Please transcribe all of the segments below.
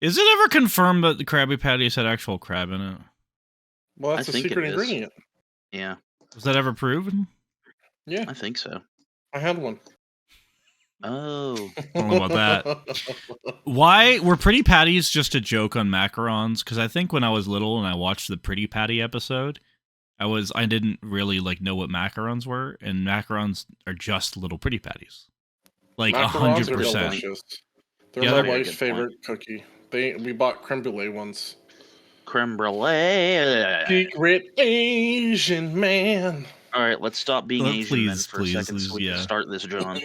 Is it ever confirmed that the Krabby Patties had actual crab in it? Well, I that's a think it secret is. ingredient. Yeah, Was that ever proven? Yeah, I think so. I had one. Oh, I don't know about that. Why were Pretty Patties just a joke on macarons? Because I think when I was little and I watched the Pretty Patty episode, I didn't really know what macarons were, and macarons are just little Pretty Patties, like Macarons are 100%. delicious. They're Yeah, my they're- wife's favorite cookie. We bought creme brulee once. creme brulee. Secret Asian man. All right, let's stop being Asian men for a second so we can yeah. start this, John.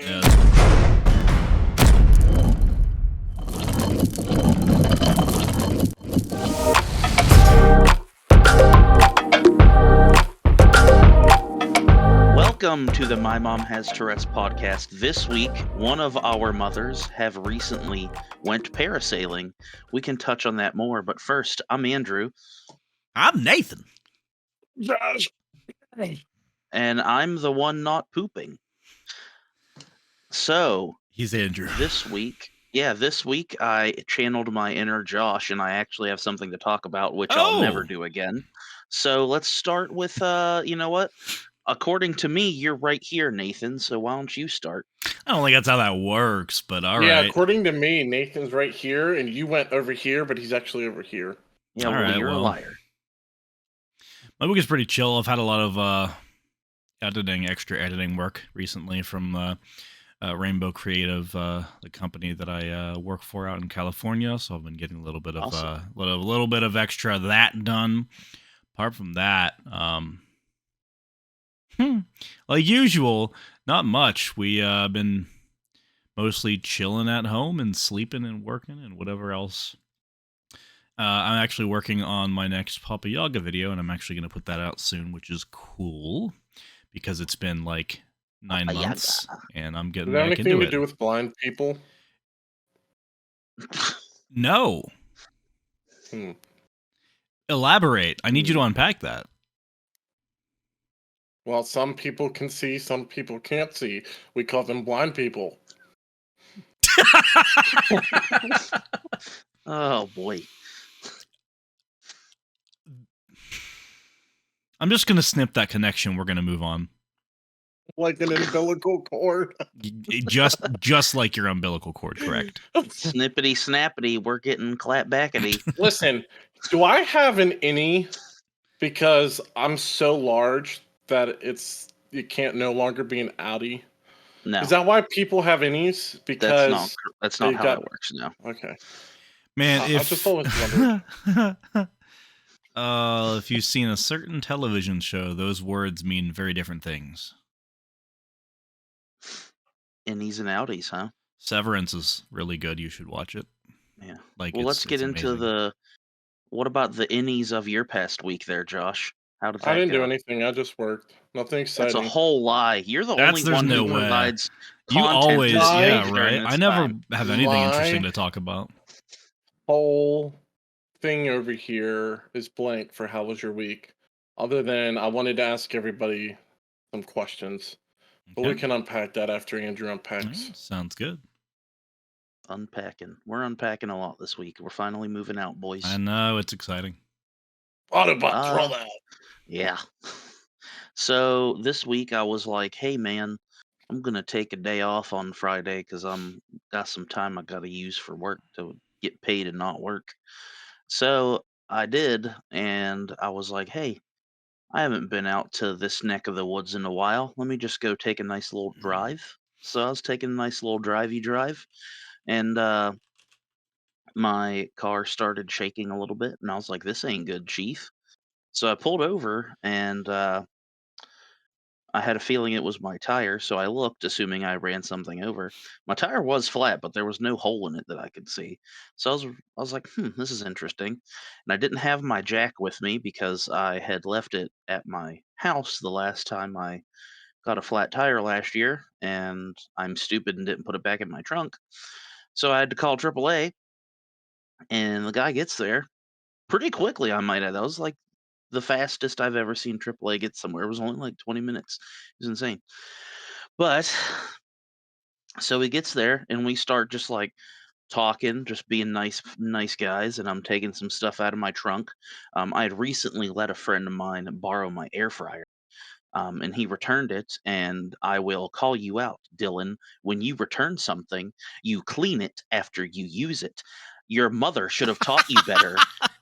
Welcome to the My Mom Has Tourette's podcast. This week, one of our mothers have recently went parasailing. We can touch on that more, but first, I'm Andrew. I'm Nathan. And I'm the one not pooping. So, He's Andrew. this week I channeled my inner Josh, and I actually have something to talk about, which I'll never do again. So let's start with, you know what? According to me, you're right here, Nathan, so why don't you start? I don't think that's how that works, but all right. Yeah, according to me, Nathan's right here, and you went over here, but he's actually over here. Yeah, well, you're a liar. My week is pretty chill. I've had a lot of extra editing work recently from Rainbow Creative, the company that I work for out in California. So I've been getting a little bit of little bit of extra of that done. Apart from that, like usual, not much. We been mostly chilling at home and sleeping and working and whatever else. I'm actually working on my next Papa Yaga video, and I'm actually going to put that out soon, which is cool because it's been like 9 months, and I'm getting back into it. Does that have anything to do with blind people? No. Elaborate. I need you to unpack that. Well, some people can see, some people can't see. We call them blind people. Oh, boy. I'm just going to snip that connection. We're going to move on. Like an umbilical cord. just like your umbilical cord, correct? Snippity snappity, we're getting clapbackity. Listen, do I have an innie because I'm so large that it can't no longer be an outie? No. Is that why people have innies? Because that's not how it works. No. Okay. Man, I just always wondered. If you've seen a certain television show, those words mean very different things. Innies and outies, huh? Severance is really good. You should watch it. Yeah. Well, let's get into what about the innies of your past week there, Josh? How did that go? I didn't do anything. I just worked. Nothing exciting. That's a whole lie. You're the only one who provides content. You always, yeah, right? I never have anything interesting to talk about. Whole thing over here is blank for how was your week, other than I wanted to ask everybody some questions. But we can unpack that after Andrew unpacks. Sounds good. Unpacking. We're unpacking a lot this week. We're finally moving out, boys. I know, it's exciting. Autobots roll out. Yeah. So this week I was like, hey man, I'm going to take a day off on Friday because I'm got some time I got to use for work to get paid and not work. So I did, and I was like, hey, I haven't been out to this neck of the woods in a while. Let me just go take a nice little drive. So I was taking a nice little drivey drive, and my car started shaking a little bit, and I was like, this ain't good, Chief. So I pulled over, and I had a feeling it was my tire, so I looked, assuming I ran something over. My tire was flat, but there was no hole in it that I could see. So I was like, this is interesting. And I didn't have my jack with me because I had left it at my house the last time I got a flat tire last year, and I'm stupid and didn't put it back in my trunk. So I had to call AAA, and the guy gets there pretty quickly, I might add. That was like the fastest I've ever seen AAA get somewhere. It was only like 20 minutes. It was insane. But so he gets there, and we start just like talking, just being nice guys, and I'm taking some stuff out of my trunk. I had recently let a friend of mine borrow my air fryer. And he returned it, and I will call you out, Dylan. When you return something, you clean it after you use it. Your mother should have taught you better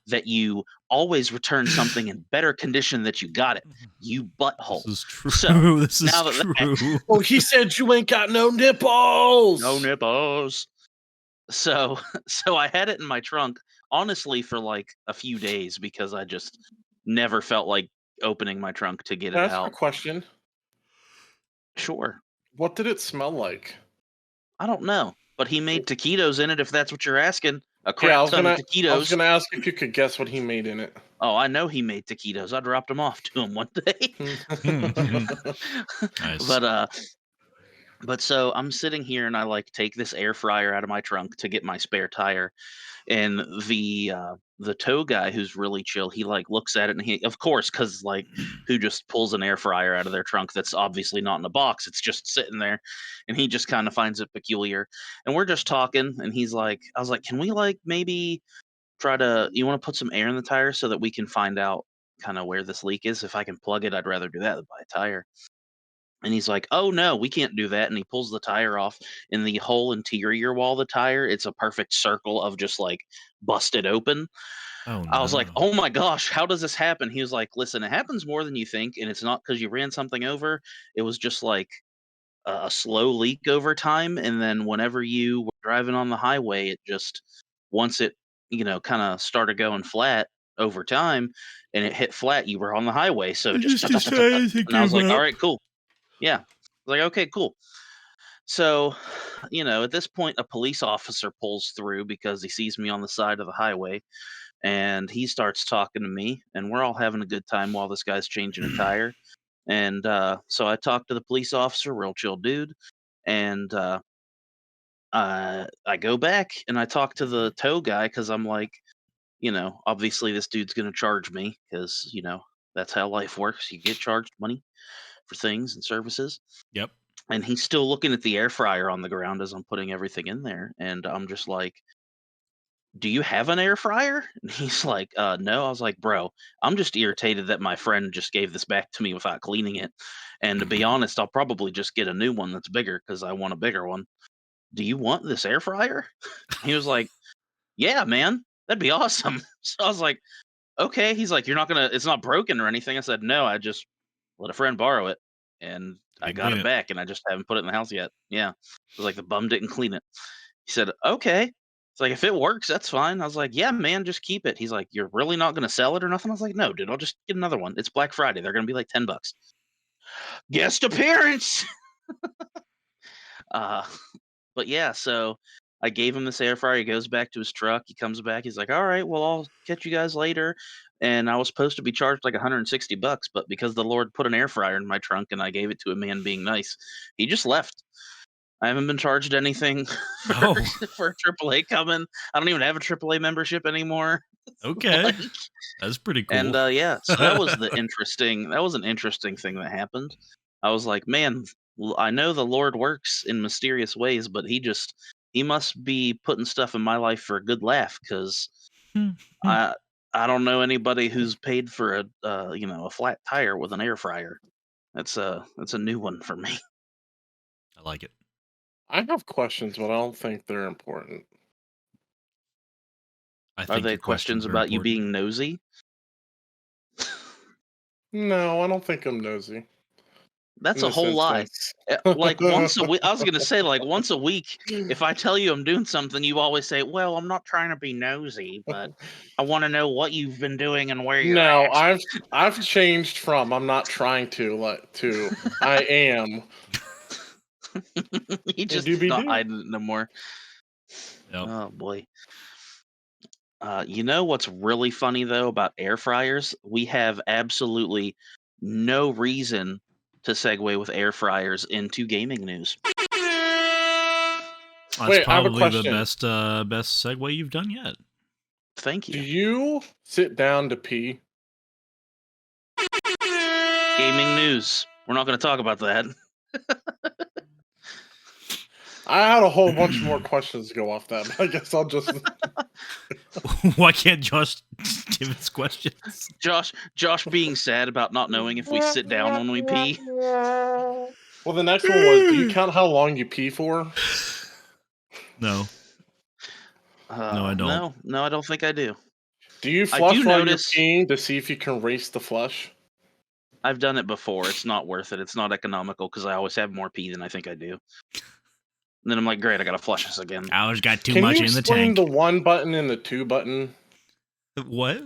that you always return something in better condition that you got it. You butthole. This is true. So, this is now that true. Oh, he said you ain't got no nipples. No nipples. So I had it in my trunk, honestly, for like a few days because I just never felt like opening my trunk to get it That's a out. question. Sure. What did it smell like? I don't know, but he made taquitos in it. If that's what you're asking, a crap Yeah, I was ton gonna. of I was taquitos. gonna ask if you could guess what he made in it. Oh, I know he made taquitos. I dropped them off to him one day. Nice. But so I'm sitting here and I like take this air fryer out of my trunk to get my spare tire, and the tow guy, who's really chill, he like looks at it, and he, of course, because like who just pulls an air fryer out of their trunk that's obviously not in a box, it's just sitting there, and he just kind of finds it peculiar, and we're just talking, and he's like, I was like, can we like maybe you want to put some air in the tire so that we can find out kind of where this leak is? If I can plug it, I'd rather do that than buy a tire. And he's like, "Oh no, we can't do that." And he pulls the tire off. In the whole interior wall of the tire, it's a perfect circle of just like busted open. Oh I was like, no. "Oh my gosh, how does this happen?" He was like, "Listen, it happens more than you think, and it's not because you ran something over. It was just like a slow leak over time, and then whenever you were driving on the highway, it just once it kind of started going flat over time, and it hit flat, you were on the highway, so I it just just decided to and I was give like, all up. right, cool, yeah." I was like, okay, cool. So, at this point, a police officer pulls through because he sees me on the side of the highway, and he starts talking to me, and we're all having a good time while this guy's changing a tire. And so I talked to the police officer, real chill dude, and I go back and I talk to the tow guy because I'm like, obviously this dude's gonna charge me because that's how life works. You get charged money for things and services. Yep. And he's still looking at the air fryer on the ground as I'm putting everything in there. And I'm just like, "Do you have an air fryer?" And he's like, no. I was like, "Bro, I'm just irritated that my friend just gave this back to me without cleaning it. And to be honest, I'll probably just get a new one that's bigger because I want a bigger one. Do you want this air fryer?" He was like, "Yeah, man, that'd be awesome." So I was like, "Okay." He's like, it's not broken or anything." I said, "No, I just let a friend borrow it, and You I didn't got clean it it. back, and I just haven't put it in the house yet." Yeah. It was like the bum didn't clean it. He said, "Okay." It's like, "If it works, that's fine." I was like, "Yeah, man, just keep it." He's like, "You're really not gonna sell it or nothing?" I was like, "No, dude, I'll just get another one. It's Black Friday. They're gonna be like $10. Guest appearance. Uh, but yeah, so I gave him this air fryer. He goes back to his truck. He comes back. He's like, "All right, well, I'll catch you guys later." And I was supposed to be charged like $160, but because the Lord put an air fryer in my trunk and I gave it to a man being nice, he just left. I haven't been charged anything for Oh, for AAA coming. I don't even have a AAA membership anymore. okay. Like, That's pretty and cool. yeah, so that was an interesting thing that happened. I was like, man, I know the Lord works in mysterious ways, but he must be putting stuff in my life for a good laugh because I I don't know anybody who's paid for a flat tire with an air fryer. That's a new one for me. I like it. I have questions, but I don't think they're important. I Are think they your questions questions are about you important. being nosy? No, I don't think I'm nosy That's in a this whole lie. instance. Like once a week, I was gonna say like once a week. If I tell you I'm doing something, you always say, "Well, I'm not trying to be nosy, but I want to know what you've been doing and where you're No, at." I've changed from I'm not trying to I am. He Hey, just doobie not doo. hiding it no more. Yep. Oh boy. You know what's really funny though about air fryers? We have absolutely no reason to segue with air fryers into gaming news. That's Wait, I have a probably the question. best segue you've done yet. Thank Do you. you sit down to pee? Gaming news. We're not going to talk about that. I had a whole bunch more questions to go off that, but I guess I'll just. Why can't Josh give us questions? Josh being sad about not knowing if we sit down when we pee. Well, the next one was: do you count how long you pee for? No. No, I don't. No, I don't think I do. Do you I flush do while notice- you're peeing to see if you can race the flush? I've done it before. It's not worth it. It's not economical because I always have more pee than I think I do. And then I'm like, great, I gotta flush this again. Ours got too Can much you in the explain tank. the 1 button and the 2 button? What?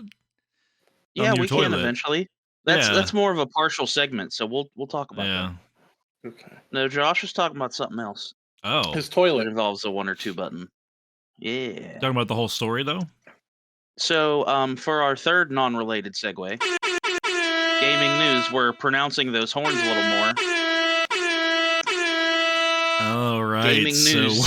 Yeah, your we can toilet. eventually. Yeah. That's more of a partial segment, so we'll talk about Yeah. that. Okay. No, Josh was talking about something else. Oh. His It toilet. involves a 1 or 2 button. Yeah. Talking about the whole story though? So, for our third non-related segue, gaming news, we're pronouncing those horns a little more. All right, Gaming news.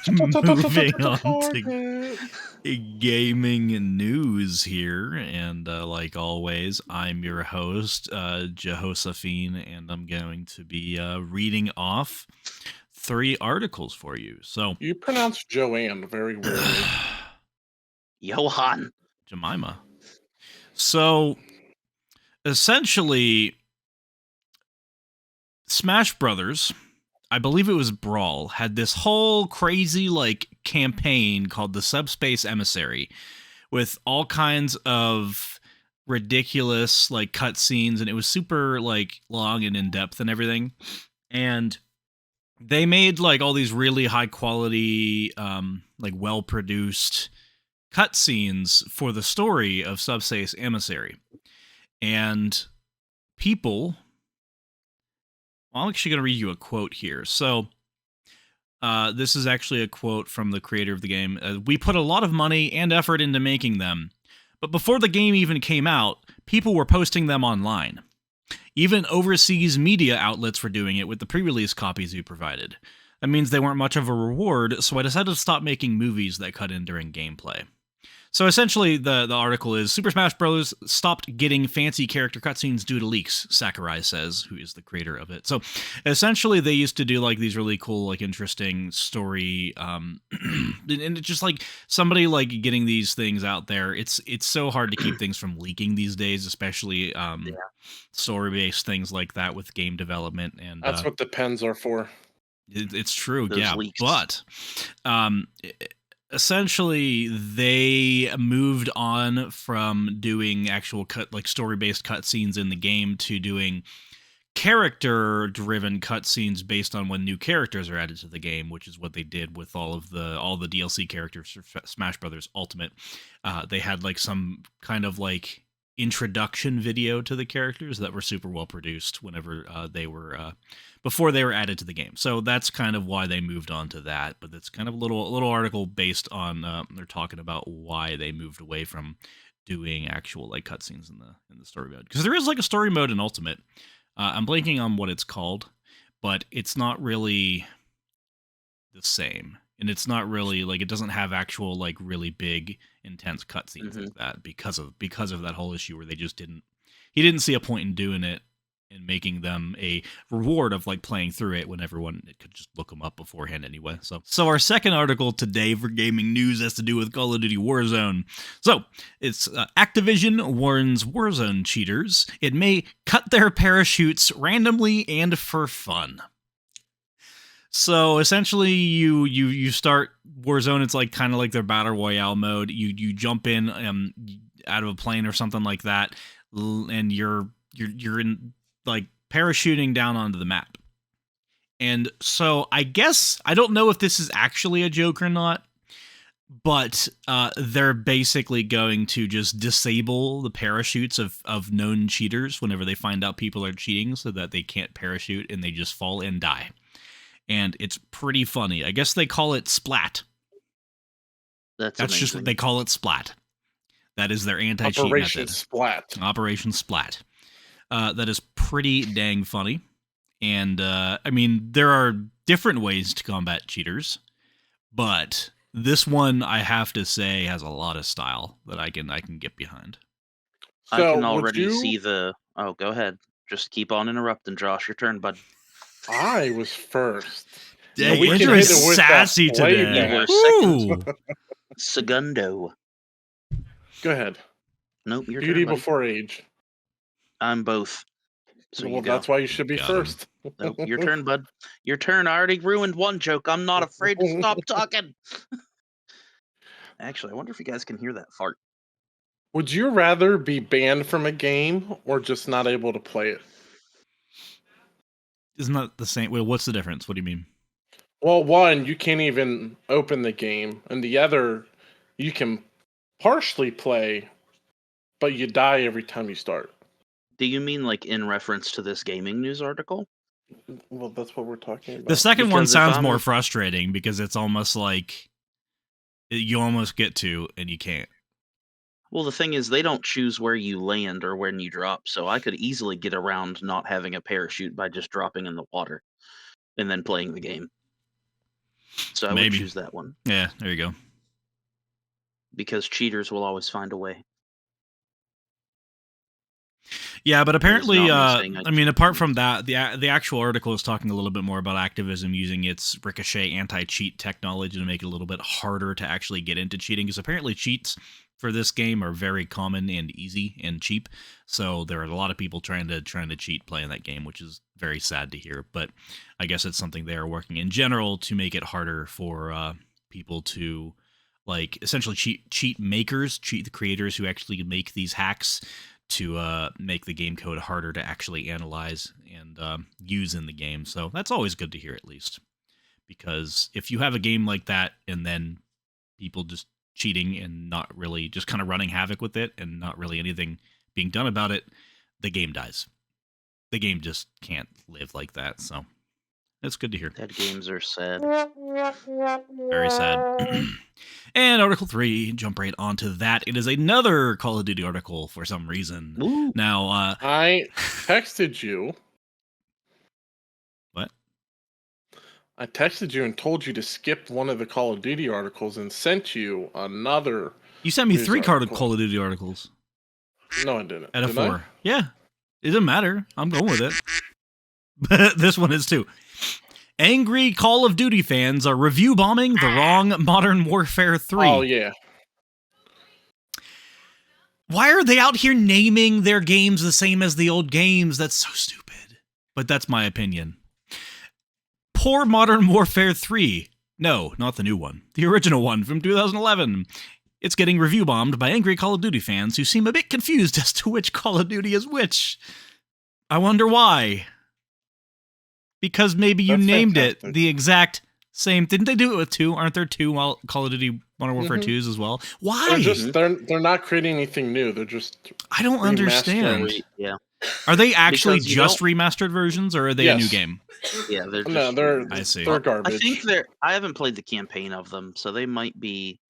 so we're moving on to gaming news here, and like always, I'm your host, Jehoshaphin, and I'm going to be reading off 3 articles for you. So You pronounce Joanne very weirdly. Johan. Jemima. So essentially, Smash Brothers, I believe it was Brawl, had this whole crazy like campaign called the Subspace Emissary with all kinds of ridiculous like cutscenes, and it was super like long and in depth and everything. And they made like all these really high quality like well produced cutscenes for the story of Subspace Emissary. And people, well, I'm actually going to read you a quote here. So, this is actually a quote from the creator of the game. We put a lot of money and effort into making them, but before the game even came out, people were posting them online. Even overseas media outlets were doing it with the pre-release copies we provided. That means they weren't much of a reward, so I decided to stop making movies that cut in during gameplay. So essentially, the article is Super Smash Bros. Stopped getting fancy character cutscenes due to leaks, Sakurai says, who is the creator of it. So essentially, they used to do like these really cool, like interesting story, and it's just like somebody like getting these things out there. It's so hard to keep things from leaking these days, especially story-based things like that with game development. And That's what the pens are for. it's true, Those yeah. leaks. But essentially, they moved on from doing actual story-based cutscenes in the game to doing character-driven cutscenes based on when new characters are added to the game, which is what they did with all the DLC characters for Smash Brothers Ultimate. They had like some kind of like introduction video to the characters that were super well produced whenever they were before they were added to the game. So that's kind of why they moved on to that. But it's kind of a little article based on they're talking about why they moved away from doing actual like cutscenes in the story mode, because there is like a story mode in Ultimate. I'm blanking on what it's called, but it's not really the same. And it's not really like, it doesn't have actual like really big intense cutscenes like that because of that whole issue where he didn't see a point in doing it and making them a reward of like playing through it when everyone could just look them up beforehand anyway. So our second article today for gaming news has to do with Call of Duty Warzone. So it's Activision warns Warzone cheaters it may cut their parachutes randomly and for fun. So essentially, you start Warzone. It's like kind of like their battle royale mode. You jump in out of a plane or something like that, and you're in like parachuting down onto the map. And so I guess I don't know if this is actually a joke or not, but they're basically going to just disable the parachutes of known cheaters whenever they find out people are cheating, so that they can't parachute and they just fall and die. And it's pretty funny. I guess they call it splat. That's amazing. just what they call it, splat. That is their anti-cheat Operation method. Splat. Operation Splat. That is pretty dang funny. And I mean, there are different ways to combat cheaters, but this one, I have to say, has a lot of style that I can get behind. I can already see the... Oh, go ahead. Just keep on interrupting, Josh. Your turn, bud. I was first. Dang, we can Andrew hit is it with that sassy today. You were Ooh. Segundo. Go ahead. Nope, your Beauty turn, buddy. before age. I'm both. So Well, you go. that's why you should be Got him. first. Nope, your turn, bud. Your turn. I already ruined one joke. I'm not afraid to stop talking. Actually, I wonder if you guys can hear that fart. Would you rather be banned from a game or just not able to play it? Isn't that the same? Well, what's the difference? What do you mean? Well, one, you can't even open the game, and the other, you can partially play, but you die every time you start. Do you mean like in reference to this gaming news article? Well, that's what we're talking about. The second one Because if sounds I'm- more frustrating because it's almost like you almost get to and you can't. Well, the thing is, they don't choose where you land or when you drop, so I could easily get around not having a parachute by just dropping in the water and then playing the game. So I Maybe. would choose that one, Yeah, there you go. because cheaters will always find a way. Yeah, but apparently, not me saying I I mean, cheat. apart from that, the actual article is talking a little bit more about Activision using its Ricochet anti-cheat technology to make it a little bit harder to actually get into cheating, because apparently cheats for this game are very common and easy and cheap. So there are a lot of people trying to cheat playing that game, which is very sad to hear. But I guess it's something they are working in general to make it harder for people to, like, essentially cheat the creators who actually make these hacks, to make the game code harder to actually analyze and use in the game. So that's always good to hear, at least. Because if you have a game like that and then people just cheating and not really, just kind of running havoc with it and not really anything being done about it, the game dies. The game just can't live like that. So that's good to hear. Dead games are sad. Very sad. And Article 3, jump right onto that. It is another Call of Duty article for some reason. Ooh. Now, I texted you. What? I texted you and told you to skip one of the Call of Duty articles and sent you another. You sent me News 3 article. Call of Duty articles No, I didn't. out of Did 4. I? Yeah. It doesn't matter. I'm going with it. But this one is too. Angry Call of Duty fans are review bombing the wrong Modern Warfare 3. Oh, yeah. Why are they out here naming their games the same as the old games? That's so stupid. But that's my opinion. Poor Modern Warfare 3. No, not the new one. The original one from 2011. It's getting review bombed by angry Call of Duty fans who seem a bit confused as to which Call of Duty is which. I wonder why. Because maybe you That's named fantastic. it the exact same. Didn't they do it with 2? Aren't there 2 Call of Duty Modern Warfare Mhm. 2s as well? Why? They're not creating anything new. They're just I don't understand. Yeah, Are they actually Because you just remastered versions, or are they a new Yes. game? yeah. They're just, no, they're I see. they're I garbage. think I haven't played the campaign of them, so they might be.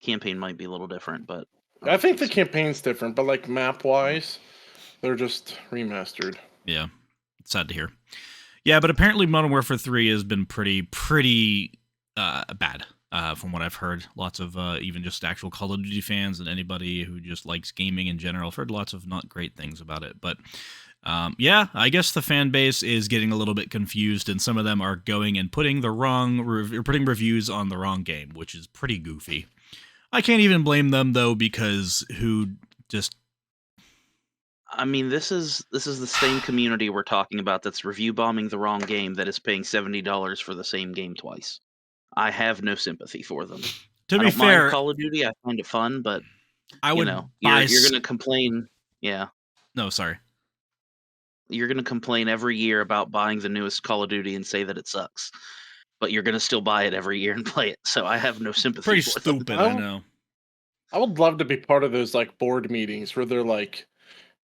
Campaign might be a little different, but I think the so. campaign's different, but like map wise, they're just remastered. Yeah, it's sad to hear. Yeah, but apparently Modern Warfare 3 has been pretty bad, from what I've heard. Lots of even just actual Call of Duty fans and anybody who just likes gaming in general. I've heard lots of not great things about it. But yeah, I guess the fan base is getting a little bit confused, and some of them are going and putting putting reviews on the wrong game, which is pretty goofy. I can't even blame them though, because who just I mean, this is the same community we're talking about that's review bombing the wrong game that is paying $70 for the same game twice. I have no sympathy for them. to I be don't mind fair, Call of Duty. I find it fun, but I you would know, buy. you're going to complain. Yeah, No, sorry. you're going to complain every year about buying the newest Call of Duty and say that it sucks, but you're going to still buy it every year and play it. So I have no sympathy. Pretty for them. stupid, I know. I would love to be part of those like board meetings where they're like,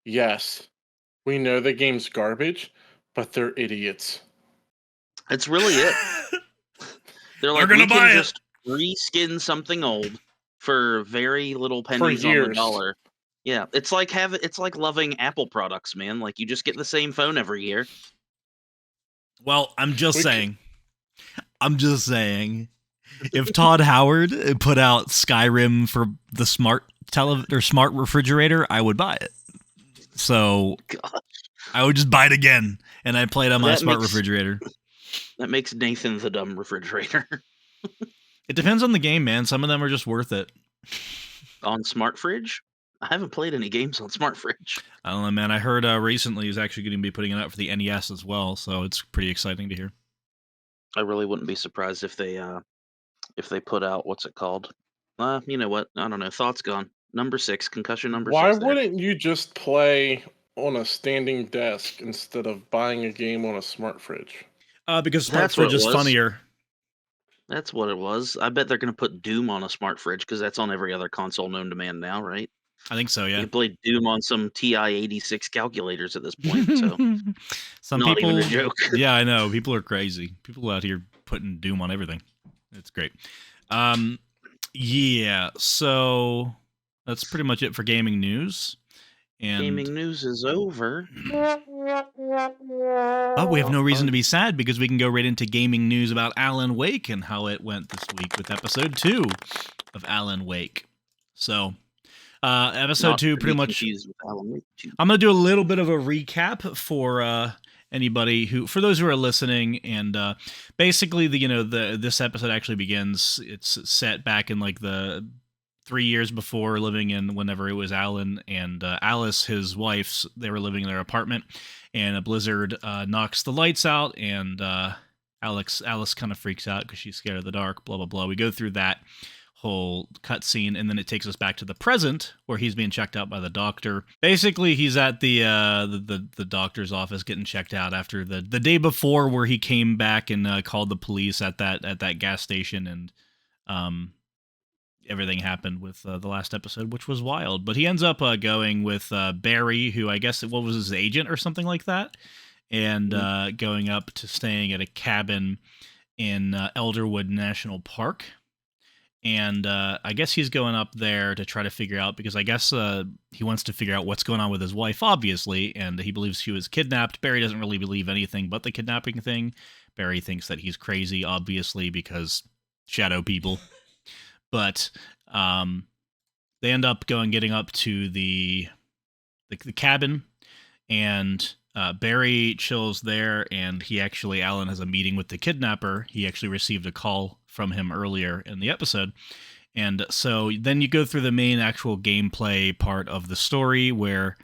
"Yes, we know the game's garbage, but they're idiots." It's really it. They're like, gonna we buy can it." just reskin something old for very little pennies on the years. dollar. Yeah, it's like loving Apple products, man. Like you just get the same phone every year. Well, I'm just We saying. If Todd Howard put out Skyrim for the smart refrigerator, I would buy it. So God. I would just buy it again, and I'd play it on my That smart makes- refrigerator. That makes Nathan the dumb refrigerator. It depends on the game, man. Some of them are just worth it. On Smart Fridge? I haven't played any games on Smart Fridge. I don't know, man. I heard recently he's actually going to be putting it out for the NES as well, so it's pretty exciting to hear. I really wouldn't be surprised if they put out what's it called? You know what? I don't know. Thoughts gone. Number 6, concussion number Why 6 there. wouldn't you just play on a standing desk instead of buying a game on a smart fridge? Because Smart That's what Fridge it is was. funnier. That's what it was. I bet they're going to put Doom on a Smart Fridge because that's on every other console known to man now, right? I think so, You yeah. can play Doom on some TI-86 calculators at this point, so Some not people, even a joke. Yeah, I know. People are crazy. People out here putting Doom on everything. It's great. Yeah, so that's pretty much it for gaming news. And Gaming news is over. But we have no reason to be sad because we can go right into gaming news about Alan Wake and how it went this week with episode 2 of Alan Wake. So, episode Not 2 to pretty be much. confused with Alan Wake 2. I'm gonna do a little bit of a recap for anybody for those who are listening, and basically this episode actually begins. It's set back in like the 3 years before, living in whenever it was Alan and Alice, his wife. They were living in their apartment, and a blizzard knocks the lights out, and Alice kind of freaks out because she's scared of the dark. Blah blah blah. We go through that whole cutscene, and then it takes us back to the present where he's being checked out by the doctor. Basically, he's at the doctor's office getting checked out after the day before, where he came back and called the police at that gas station, and everything happened with the last episode, which was wild. But he ends up going with Barry, who I guess what was his agent or something like that, and going up to staying at a cabin in Elderwood National Park. And I guess he's going up there to try to figure out, because I guess he wants to figure out what's going on with his wife, obviously, and he believes she was kidnapped. Barry doesn't really believe anything but the kidnapping thing. Barry thinks that he's crazy, obviously, because shadow people. But they end up getting up to the cabin, and Barry chills there, and Alan has a meeting with the kidnapper. He actually received a call from him earlier in the episode. And so then you go through the main actual gameplay part of the story, where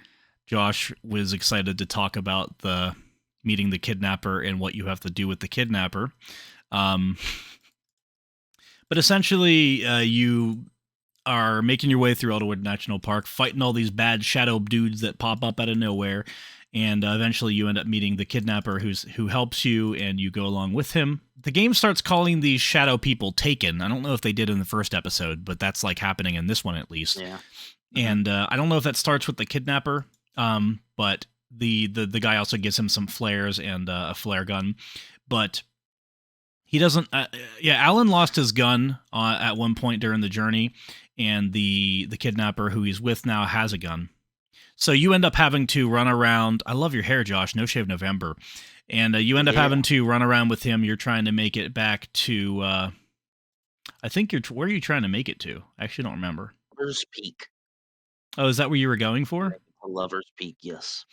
Josh was excited to talk about the meeting the kidnapper and what you have to do with the kidnapper. But essentially, you are making your way through Elderwood National Park, fighting all these bad shadow dudes that pop up out of nowhere, and eventually you end up meeting the kidnapper who helps you, and you go along with him. The game starts calling these shadow people Taken. I don't know if they did in the first episode, but that's like happening in this one at least. Yeah. And I don't know if that starts with the kidnapper, but the guy also gives him some flares and a flare gun, but he doesn't. Alan lost his gun at one point during the journey, and the kidnapper who he's with now has a gun. So you end up having to run around. I love your hair, Josh. No Shave November. And you end up having to run around with him. You're trying to make it back to. I think where are you trying to make it to? I actually don't remember. Lover's Peak. Oh, is that where you were going for? Lover's Peak, yes.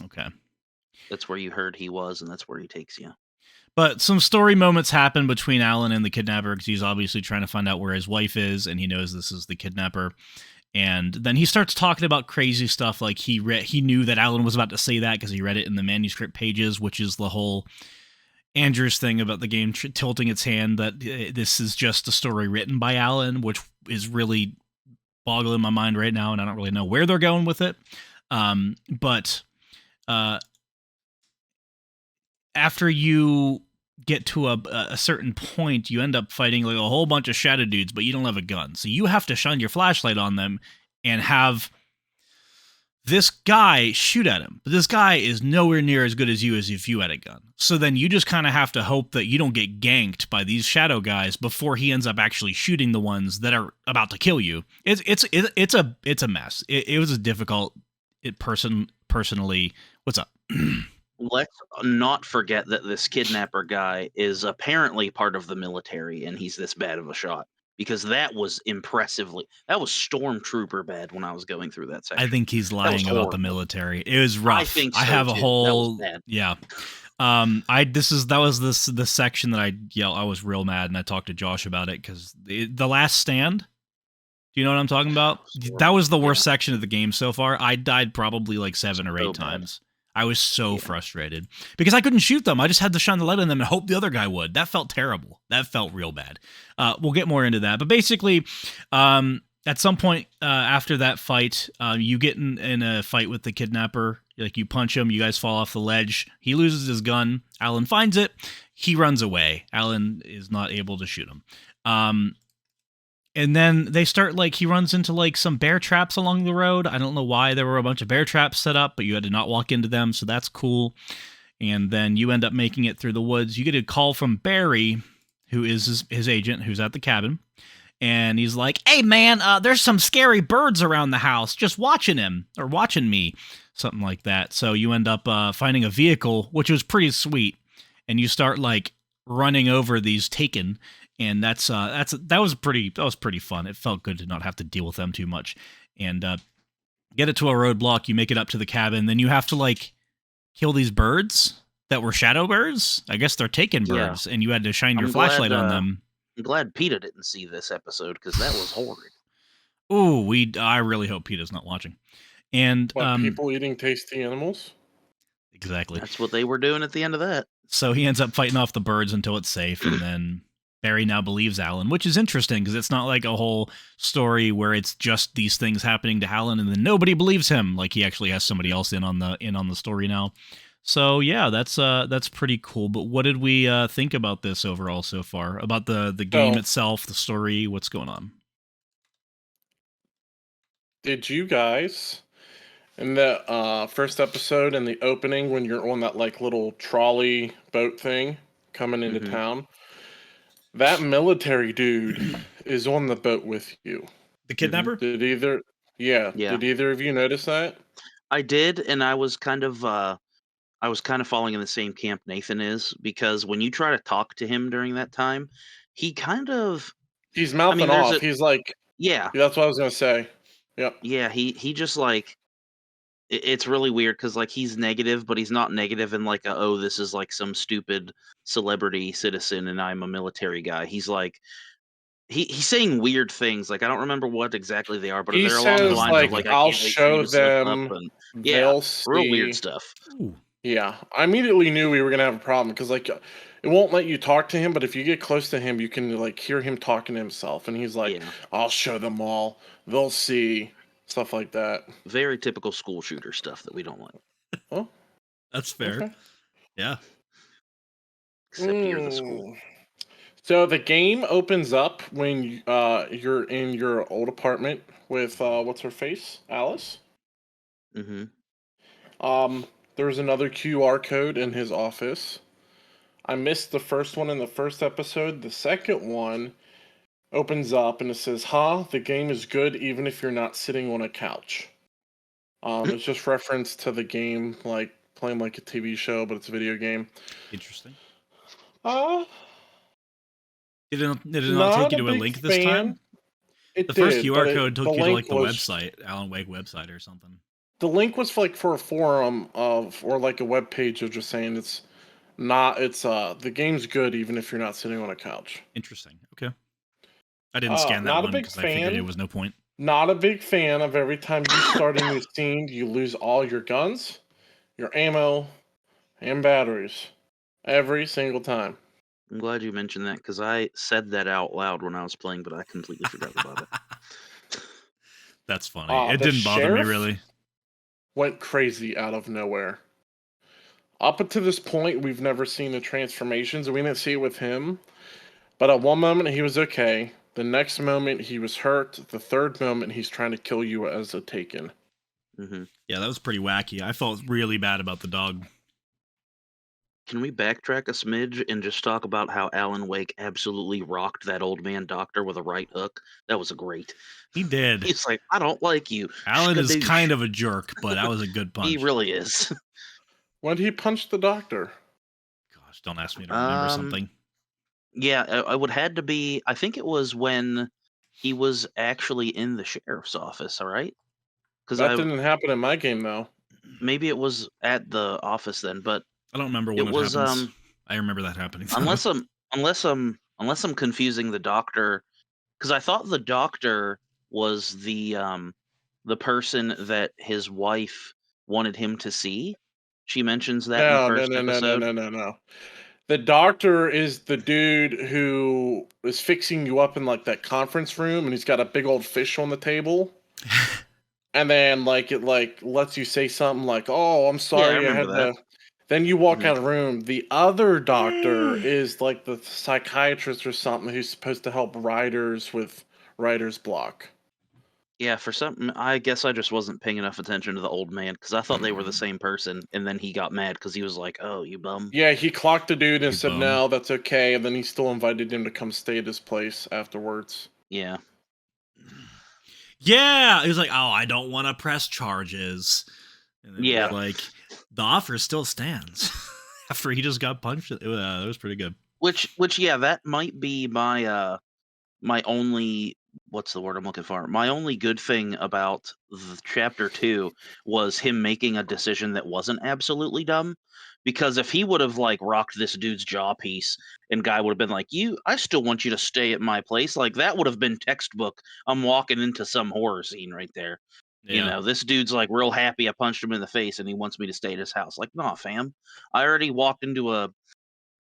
Okay. That's where you heard he was, and that's where he takes you. But some story moments happen between Alan and the kidnapper, because he's obviously trying to find out where his wife is, and he knows this is the kidnapper. And then he starts talking about crazy stuff, like he knew that Alan was about to say that because he read it in the manuscript pages, which is the whole Andrew's thing about the game tilting its hand that this is just a story written by Alan, which is really boggling my mind right now, and I don't really know where they're going with it. But after you get to a certain point, you end up fighting like a whole bunch of shadow dudes, but you don't have a gun. So you have to shine your flashlight on them and have this guy shoot at him. But this guy is nowhere near as good as if you had a gun. So then you just kind of have to hope that you don't get ganked by these shadow guys before he ends up actually shooting the ones that are about to kill you. It's a mess. It was a difficult. Personally, what's up? Let's not forget that this kidnapper guy is apparently part of the military, and he's this bad of a shot, because that was stormtrooper bad when I was going through that section. I think he's lying about the military. It was rough. I think so, I have a too. whole That was bad. yeah. That was the section that I was real mad, and I talked to Josh about it because the last stand. Do you know what I'm talking about? That was the worst section of the game so far. I died probably like 7 or 8 times. I was so frustrated because I couldn't shoot them. I just had to shine the light on them and hope the other guy would. That felt terrible. That felt real bad. We'll get more into that. But basically, at some point after that fight, you get in a fight with the kidnapper. Like, you punch him, you guys fall off the ledge. He loses his gun. Alan finds it. He runs away. Alan is not able to shoot him. And then they start, like, he runs into, like, some bear traps along the road. I don't know why there were a bunch of bear traps set up, but you had to not walk into them, so that's cool. And then you end up making it through the woods. You get a call from Barry, who is his agent, who's at the cabin. And he's like, hey, man, there's some scary birds around the house. Just watching him, or watching me, something like that. So you end up finding a vehicle, which was pretty sweet. And you start, like, running over these Taken. And that was pretty fun. It felt good to not have to deal with them too much. And get it to a roadblock. You make it up to the cabin. Then you have to, like, kill these birds that were shadow birds. I guess they're Taken birds, and you had to shine your flashlight on them. I'm glad PETA didn't see this episode because that was horrid. Ooh, I really hope PETA's not watching. And people eating tasty animals. Exactly. That's what they were doing at the end of that. So he ends up fighting off the birds until it's safe, and then Barry now believes Alan, which is interesting because it's not like a whole story where it's just these things happening to Alan and then nobody believes him. Like, he actually has somebody else in on the story now. So yeah, that's pretty cool. But what did we think about this overall so far? About the game itself, the story, what's going on? Did you guys, in the first episode, in the opening, when you're on that, like, little trolley boat thing coming into town, that military dude is on the boat with you? The kidnapper? Did either of you notice that? I did, and I was kind of falling in the same camp Nathan is, because when you try to talk to him during that time, he's mouthing off. He's like, yeah, that's what I was gonna say. Yep. Yeah, he just, like, it's really weird because, like, he's negative, but he's not negative in, like, this is, like, some stupid celebrity citizen and I'm a military guy. He's like, he's saying weird things. Like, I don't remember what exactly they are, but they're along the lines of, like, I'll show them. They'll see. Real weird stuff. Ooh. Yeah, I immediately knew we were gonna have a problem because, like, it won't let you talk to him, but if you get close to him, you can, like, hear him talking to himself, and he's like, I'll show them all. They'll see. Stuff like that. Very typical school shooter stuff that we don't like. Oh, that's fair. Okay. Yeah. Except you're the school. So the game opens up when you're in your old apartment with what's her face, Alice. There's another QR code in his office. I missed the first one in the first episode. The second one opens up and it says, the game is good even if you're not sitting on a couch. It's just reference to the game, like playing like a TV show, but it's a video game. Interesting. Did it not take you to a link this time? The first QR code took you to, like, the website, Alan Wake website or something. The link was for a forum or like a web page of just saying the game's good even if you're not sitting on a couch. Interesting. Okay. I didn't scan that one because I figured there was no point. Not a big fan of every time you start a new scene, you lose all your guns, your ammo, and batteries. Every single time. I'm glad you mentioned that because I said that out loud when I was playing, but I completely forgot about it. That's funny. It didn't bother me, really. Went crazy out of nowhere. Up until this point, we've never seen the transformations. We didn't see it with him. But at one moment, he was okay. The next moment, he was hurt. The third moment, he's trying to kill you as a Taken. Yeah, that was pretty wacky. I felt really bad about the dog. Can we backtrack a smidge and just talk about how Alan Wake absolutely rocked that old man doctor with a right hook? That was great. He did. He's like, I don't like you. Alan is kind of a jerk, but that was a good punch. He really is. When did he punch the doctor? Gosh, don't ask me to remember something. Yeah, it would had to be, I think it was when he was actually in the sheriff's office, all right? That didn't happen in my game, though. Maybe it was at the office then, but I don't remember when It it was happens. I remember that happening. though. unless I'm confusing the doctor, because I thought the doctor was the person that his wife wanted him to see. She mentions that in the No, no, first no, no, no, episode. no, no, no. The doctor is the dude who is fixing you up in like that conference room, and he's got a big old fish on the table. And then like it like lets you say something like, "Oh, I'm Yeah, I sorry, I remember had that. to." Then you walk Mhm. out of the room. The other doctor is like the psychiatrist or something who's supposed to help writers with writer's block. Yeah, for something, I guess I just wasn't paying enough attention to the old man because I thought they were the same person, and then he got mad because he was like, "Oh, you bum." Yeah, he clocked the dude and You said, bum. "No, that's okay." And then he still invited him to come stay at his place afterwards. Yeah. Yeah, he was like, "Oh, I don't want to press charges," and then it Yeah. was like, the offer still stands after he just got punched. That was pretty good. Which yeah, that might be my only, what's the word I'm looking for? My only good thing about chapter 2 was him making a decision that wasn't absolutely dumb. Because if he would have like rocked this dude's jaw piece and guy would have been like, I still want you to stay at my place, like that would have been textbook. I'm walking into some horror scene right there. Yeah, This dude's like real happy I punched him in the face and he wants me to stay at his house. Like, nah, fam. I already walked into a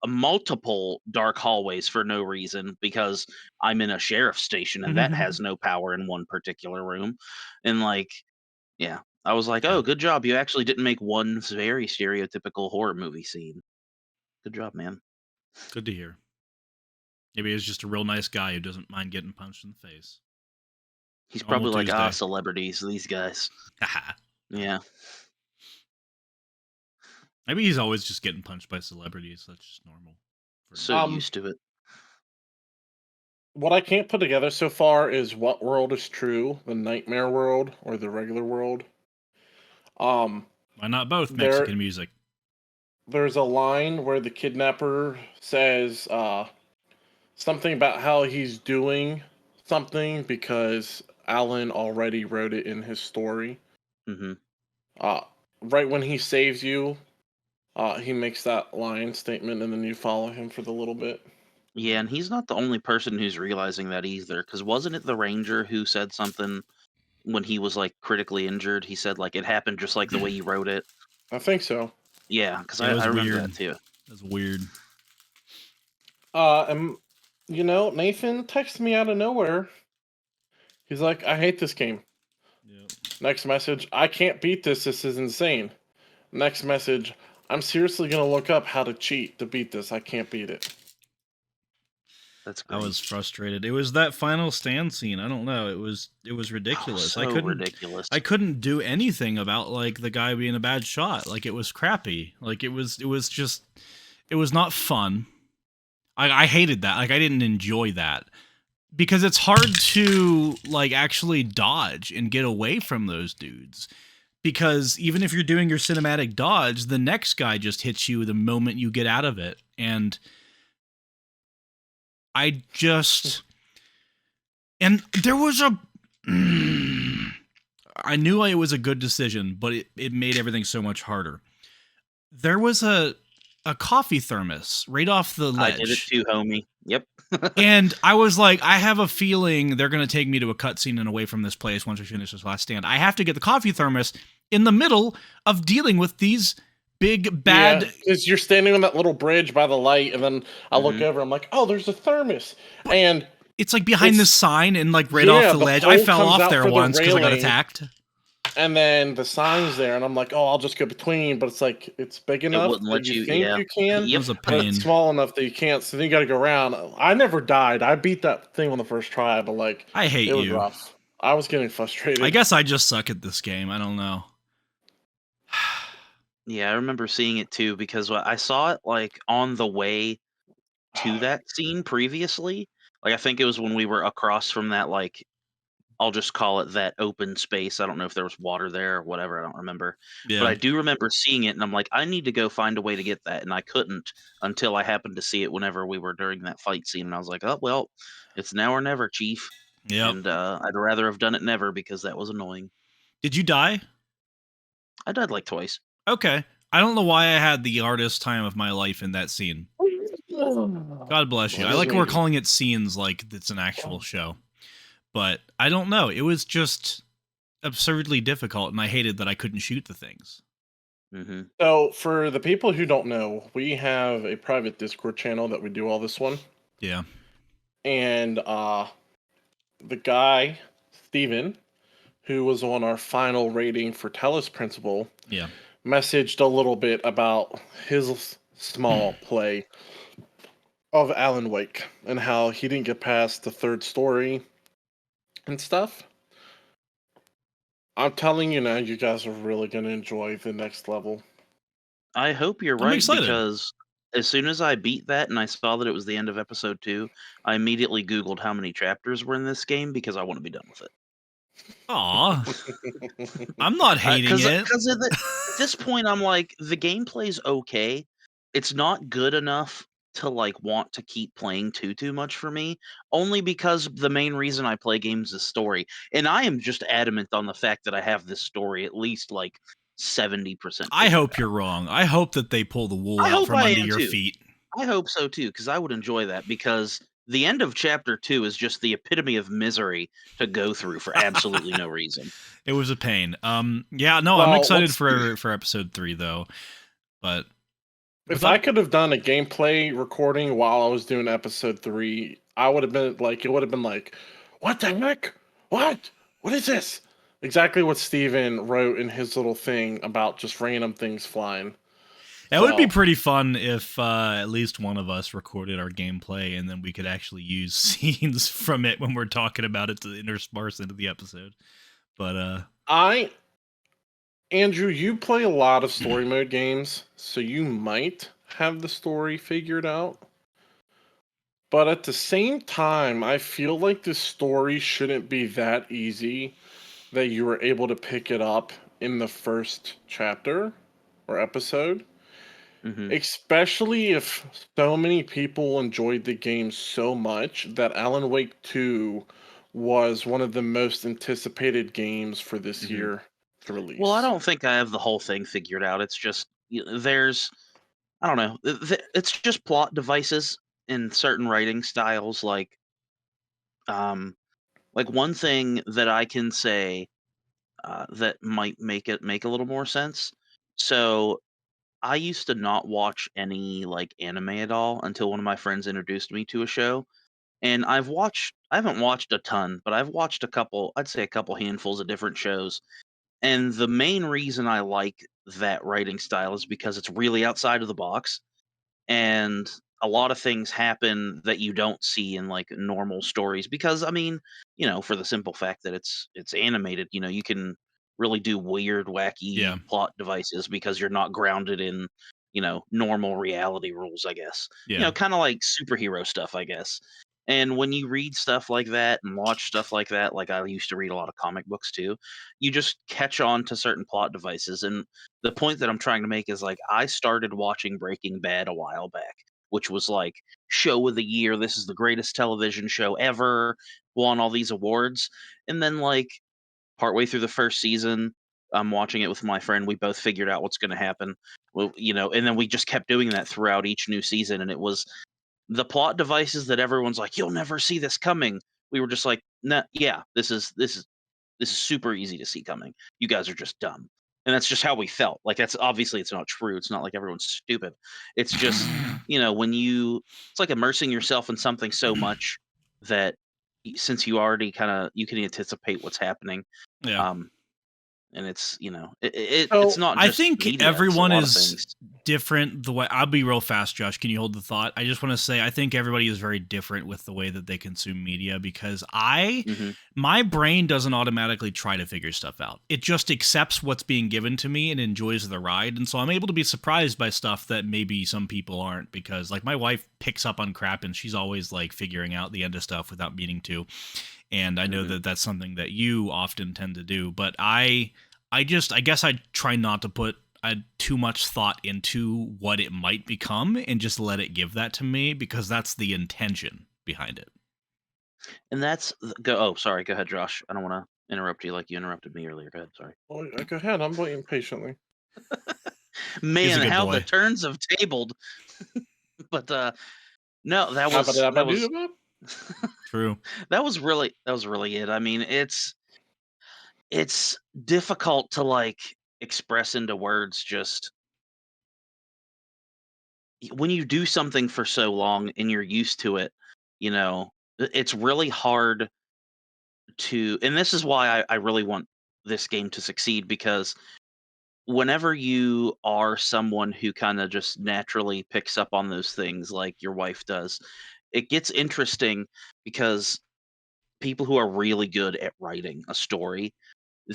multiple dark hallways for no reason because I'm in a sheriff's station and that has no power in one particular room. And like, yeah, I was like, Yeah. oh, good job. You actually didn't make one very stereotypical horror movie scene. Good job, man. Good to hear. Maybe he's just a real nice guy who doesn't mind getting punched in the face. He's Normal probably like, Tuesday. celebrities, these guys. Yeah. Maybe he's always just getting punched by celebrities. That's just normal. For So him. used to it. What I can't put together so far is what world is true, the nightmare world or the regular world. Why not both? There, Mexican music. there's a line where the kidnapper says something about how he's doing something because Alan already wrote it in his story. Hmm. Uh, right when he saves you, he makes that line statement, and then you follow him for the little bit. Yeah, and he's not the only person who's realizing that either. Because wasn't it the ranger who said something when he was like critically injured? He said like it happened just like the way you wrote it. I think so. Yeah, because Yeah, it was I remember weird. that too. That's weird. And Nathan texted me out of nowhere. He's like, "I hate this game." Yep. Next message, "I can't beat this. This is insane." Next message, "I'm seriously gonna look up how to cheat to beat this. I can't beat it." That's I great. was frustrated. It was that final stand scene. I don't know. It was ridiculous. I couldn't ridiculous. I couldn't do anything about like the guy being a bad shot. Like it was crappy. Like it was just it was not fun. I hated that. Like I didn't enjoy that. Because it's hard to like actually dodge and get away from those dudes. Because even if you're doing your cinematic dodge, the next guy just hits you the moment you get out of it. And I just and there was a I knew it was a good decision, but it made everything so much harder. There was a coffee thermos right off the ledge. I did it too, homie. Yep. And I was like, I have a feeling they're going to take me to a cutscene and away from this place once we finish this last stand. I have to get the coffee thermos in the middle of dealing with these big, bad... because you're standing on that little bridge by the light, and then I look over, I'm like, "Oh, there's a thermos." And it's like behind this sign and like right off the ledge. I pole fell comes off out there for the once because I got railing, attacked. and then the sign's there, and I'm like, "Oh, I'll just go between," but it's like, it's big enough wouldn't that let you you- think yeah. you can, It was a but pain. it's small enough that you can't, so then you gotta go around. I never died. I beat that thing on the first try, but like, I hate it was you. rough. I was getting frustrated. I guess I just suck at this game. I don't know. Yeah, I remember seeing it too because I saw it like on the way to that scene previously. Like I think it was when we were across from that, like, I'll just call it that open space. I don't know if there was water there or whatever. I don't remember. But Yeah. I do remember seeing it and I'm like, I need to go find a way to get that. And I couldn't until I happened to see it whenever we were during that fight scene. And I was like, oh, well, it's now or never, Chief. Yep. And I'd rather have done it never because that was annoying. Did you die? I died like twice. Okay. I don't know why I had the hardest time of my life in that scene. God bless you. I like we're calling it scenes like it's an actual show. But I don't know. It was just absurdly difficult, and I hated that I couldn't shoot the things. Mm-hmm. So, for the people who don't know, we have a private Discord channel that we do all this one. Yeah. And the guy, Steven, who was on our final rating for Telus Principle, Yeah. messaged a little bit about his small play of Alan Wake and how he didn't get past the third story and stuff. I'm telling you now, you guys are really going to enjoy the next level. I hope you're I'm right, excited. because as soon as I beat that and I saw that it was the end of episode 2, I immediately Googled how many chapters were in this game because I want to be done with it. Aw. I'm not hating it. Because at this point, I'm like, the gameplay's okay. It's not good enough to like want to keep playing too much for me. Only because the main reason I play games is story, and I am just adamant on the fact that I have this story at least like 70%. I hope you're wrong. I hope that they pull the wool I out hope from I under am your too. feet. I hope so too, because I would enjoy that. Because the end of chapter 2 is just the epitome of misery to go through for absolutely no reason. It was a pain. Yeah, no, I'm Well, excited for episode 3 though. But if I could have done a gameplay recording while I was doing episode 3, I would have been like, it would have been like, what the heck? What? What is this? Exactly what Steven wrote in his little thing about just random things flying. it would be pretty fun if at least one of us recorded our gameplay, and then we could actually use scenes from it when we're talking about it to intersperse into the episode. But Andrew, you play a lot of story mode games, so you might have the story figured out. But at the same time, I feel like the story shouldn't be that easy that you were able to pick it up in the first chapter or episode. Mm-hmm. Especially if so many people enjoyed the game so much that Alan Wake 2 was one of the most anticipated games for this year to release. Well, I don't think I have the whole thing figured out. It's just there's, I don't know, it's just plot devices in certain writing styles. Like one thing that I can say that might make it make a little more sense. So I used to not watch any like anime at all until one of my friends introduced me to a show. And I haven't watched a ton, but I've watched a couple, I'd say a couple handfuls of different shows. And the main reason I like that writing style is because it's really outside of the box, and a lot of things happen that you don't see in like normal stories, because I mean, for the simple fact that it's animated, you can really do weird, wacky yeah, plot devices because you're not grounded in, normal reality rules, I guess. yeah, Kind of like superhero stuff, I guess. And when you read stuff like that and watch stuff like that, like I used to read a lot of comic books too, you just catch on to certain plot devices. And the point that I'm trying to make is like I started watching Breaking Bad a while back, which was like show of the year. This is the greatest television show ever, won all these awards. And then like partway through the first season, I'm watching it with my friend. We both figured out what's going to happen. Well, and then we just kept doing that throughout each new season. And it was the plot devices that everyone's like, you'll never see this coming. We were just like, nah, yeah, this is super easy to see coming. You guys are just dumb. And that's just how we felt. Like that's obviously it's not true. It's not like everyone's stupid. It's just, it's like immersing yourself in something so much that since you already you can anticipate what's happening. yeah. And it's, So, it's not I just think media, it's a everyone lot of is things. different. The way I'll be real fast, Josh. Can you hold the thought? I just want to say I think everybody is very different with the way that they consume media, because my brain doesn't automatically try to figure stuff out. It just accepts what's being given to me and enjoys the ride. And so I'm able to be surprised by stuff that maybe some people aren't, because like my wife picks up on crap and she's always like figuring out the end of stuff without meaning to. And I know that that's something that you often tend to do, but I guess I try not to put too much thought into what it might become and just let it give that to me, because that's the intention behind it. And that's oh, sorry, go ahead, Josh. I don't want to interrupt you like you interrupted me earlier. Go ahead, sorry. go ahead. I'm waiting patiently. Man, good how the boy. turns have tabled. But no, that was True. that was really it. I mean, it's difficult to like express into words just when you do something for so long and you're used to it, it's really hard to, and this is why I really want this game to succeed because whenever you are someone who kind of just naturally picks up on those things like your wife does, it gets interesting because people who are really good at writing a story,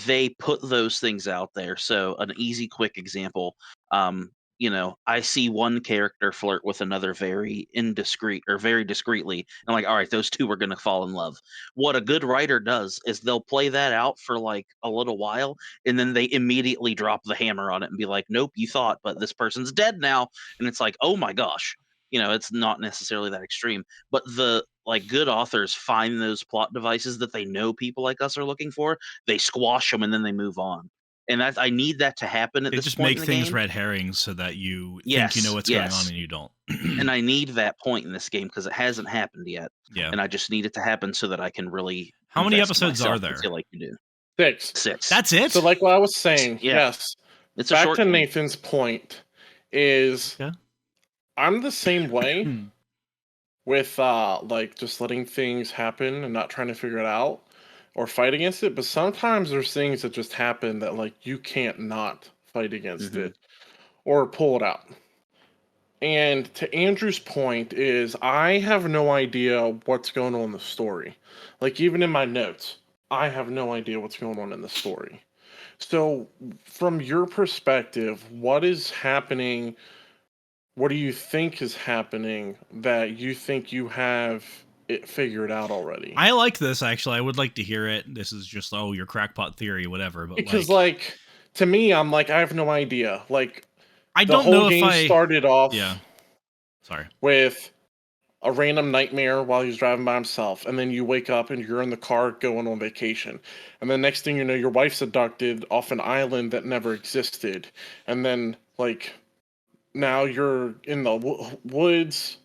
they put those things out there. So an easy, quick example, I see one character flirt with another very indiscreet or very discreetly. I'm like, all right, those two are going to fall in love. What a good writer does is they'll play that out for like a little while, and then they immediately drop the hammer on it and be like, nope, you thought, but this person's dead now. And it's like, oh my gosh. It's not necessarily that extreme, but the like good authors find those plot devices that they know people like us are looking for, they squash them and then they move on. And I need that to happen at They this just point make in the things game. red herrings so that you think you know Yes, what's going on yes. and you don't. And I need that point in this game because it hasn't happened yet. Yeah. And I just need it to happen so that I can really How many invest episodes are myself and there? feel like you do. 6. 6. That's it? So like what I was saying, Yeah. yes. It's a Back short to game. Nathan's point is Yeah. I'm the same way with like just letting things happen and not trying to figure it out or fight against it, but sometimes there's things that just happen that like you can't not fight against Mhm. it or pull it out. And to Andrew's point is I have no idea what's going on in the story. Like even in my notes, I have no idea what's going on in the story. So from your perspective, what is happening? What do you think is happening that you think you have it figured out already? I like this actually. I would like to hear it. This is just your crackpot theory, whatever. But Because like to me, I'm like I have no idea. Like I the don't whole know if game I. started off Yeah. Sorry. with a random nightmare while he's driving by himself, and then you wake up and you're in the car going on vacation, and then next thing you know, your wife's abducted off an island that never existed, and then like now you're in the woods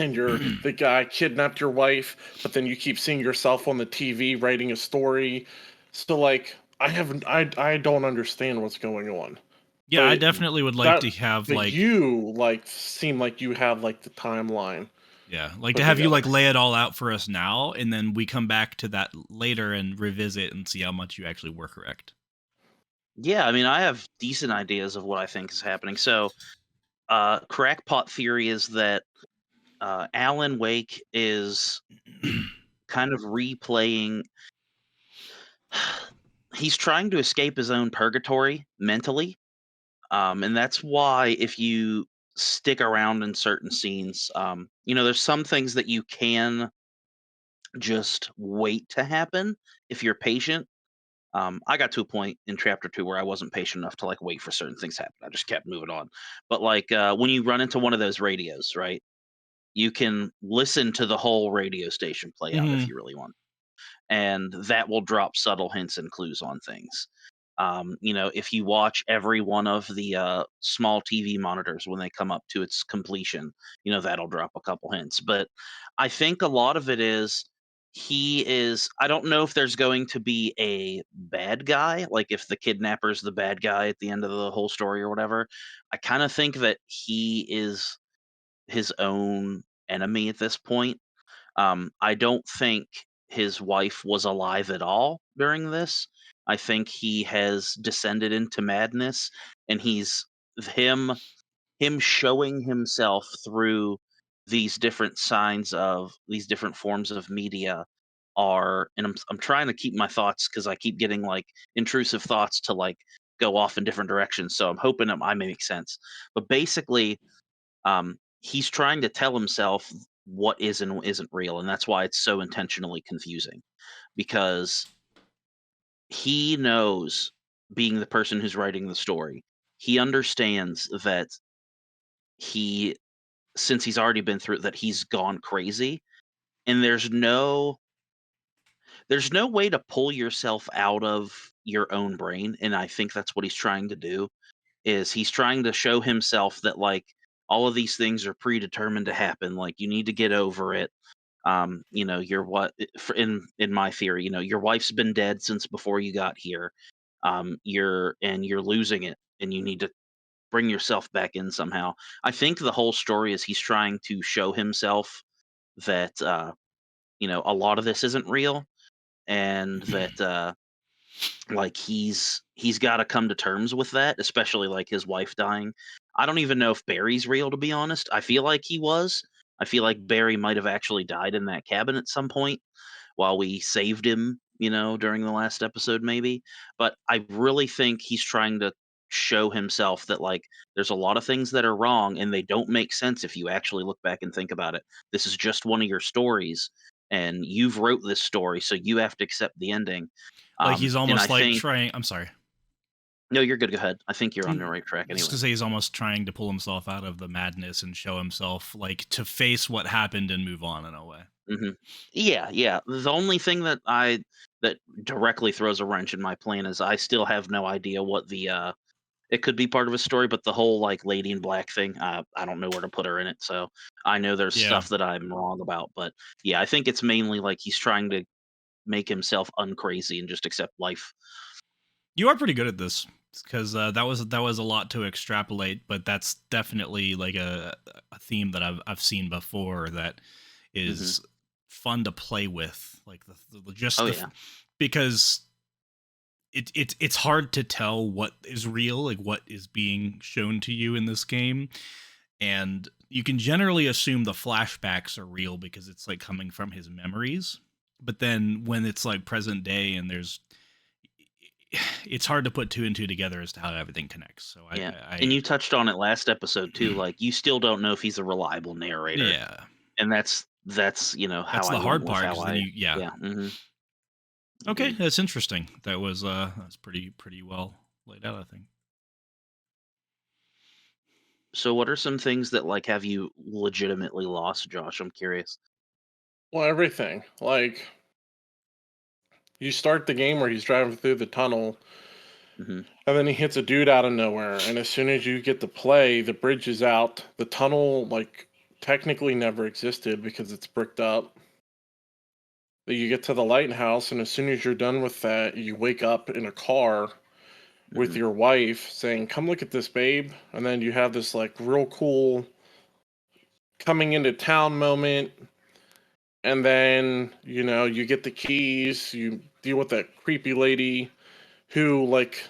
and you're the guy kidnapped your wife, but then you keep seeing yourself on the TV writing a story. So like I don't understand what's going on. Yeah, I But definitely would like that to have but like. you like seem like you have like the timeline Yeah, like to put have you together. like lay it all out for us now, and then we come back to that later and revisit and see how much you actually were correct. Yeah, I mean, I have decent ideas of what I think is happening. So, crackpot theory is that Alan Wake is kind of replaying. He's trying to escape his own purgatory mentally, and that's why if you stick around in certain scenes, there's some things that you can just wait to happen if you're patient. I got to a point in chapter 2 where I wasn't patient enough to like wait for certain things to happen. I just kept moving on. But like when you run into one of those radios, right? You can listen to the whole radio station play out if Mm-hmm. you really want, and that will drop subtle hints and clues on things. If you watch every one of the small TV monitors when they come up to its completion, that'll drop a couple hints. But I think a lot of it is he is. I don't know if there's going to be a bad guy, like if the kidnapper's the bad guy at the end of the whole story or whatever. I kind of think that he is his own enemy at this point. I don't think his wife was alive at all during this. I think he has descended into madness, and he's him him showing himself through these different signs of these different forms of media are, and I'm trying to keep my thoughts because I keep getting like intrusive thoughts to like go off in different directions. So I'm hoping it might make sense. But basically, he's trying to tell himself what is and isn't real, and that's why it's so intentionally confusing because he knows, being the person who's writing the story, he understands that he since he's already been through it, that he's gone crazy, and there's no way to pull yourself out of your own brain, and I think that's what he's trying to do is he's trying to show himself that like all of these things are predetermined to happen. Like you need to get over it. Your what in my theory, your wife's been dead since before you got here. You're losing it, and you need to bring yourself back in somehow. I think the whole story is he's trying to show himself that a lot of this isn't real, and that like he's got to come to terms with that, especially like his wife dying. I don't even know if Barry's real, to be honest. I feel like he was. I feel like Barry might have actually died in that cabin at some point while we saved him, during the last episode maybe. But I really think he's trying to show himself that like there's a lot of things that are wrong and they don't make sense if you actually look back and think about it. This is just one of your stories and you've wrote this story, so you have to accept the ending. Like he's And I almost like think trying. I'm sorry. no, you're good. Go ahead. I think you're on the right track Just anyway. to say, he's almost trying to pull himself out of the madness and show himself, like, to face what happened and move on in a way. Hmm. Yeah. The only thing that directly throws a wrench in my plan is I still have no idea what the it could be part of a story, but the whole like Lady in Black thing, I don't know where to put her in it. So I know there's Yeah. stuff that I'm wrong about, but yeah, I think it's mainly like he's trying to make himself uncrazy and just accept life. You are pretty good at this because that was a lot to extrapolate, but that's definitely like a theme that I've seen before that is fun to play with, like because it's hard to tell what is real, like what is being shown to you in this game, and you can generally assume the flashbacks are real because it's like coming from his memories, but then when it's like present day and it's hard to put two and two together as to how everything connects. So and you touched on it last episode too. Like you still don't know if he's a reliable narrator. Yeah, and that's how that's the hard part. Okay, that's interesting. That was that's pretty well laid out, I think. So what are some things that like have you legitimately lost, Josh? I'm curious. Well, everything. Like, you start the game where he's driving through the tunnel, Hmm. and then he hits a dude out of nowhere. And as soon as you get to play, the bridge is out. The tunnel, like, technically never existed because it's bricked up. You get to the lighthouse, and as soon as you're done with that, you wake up in a car with Mhm. your wife saying, "Come look at this, babe." And then you have this, like, real cool coming into town moment. And then, you get the keys, you deal with that creepy lady who, like,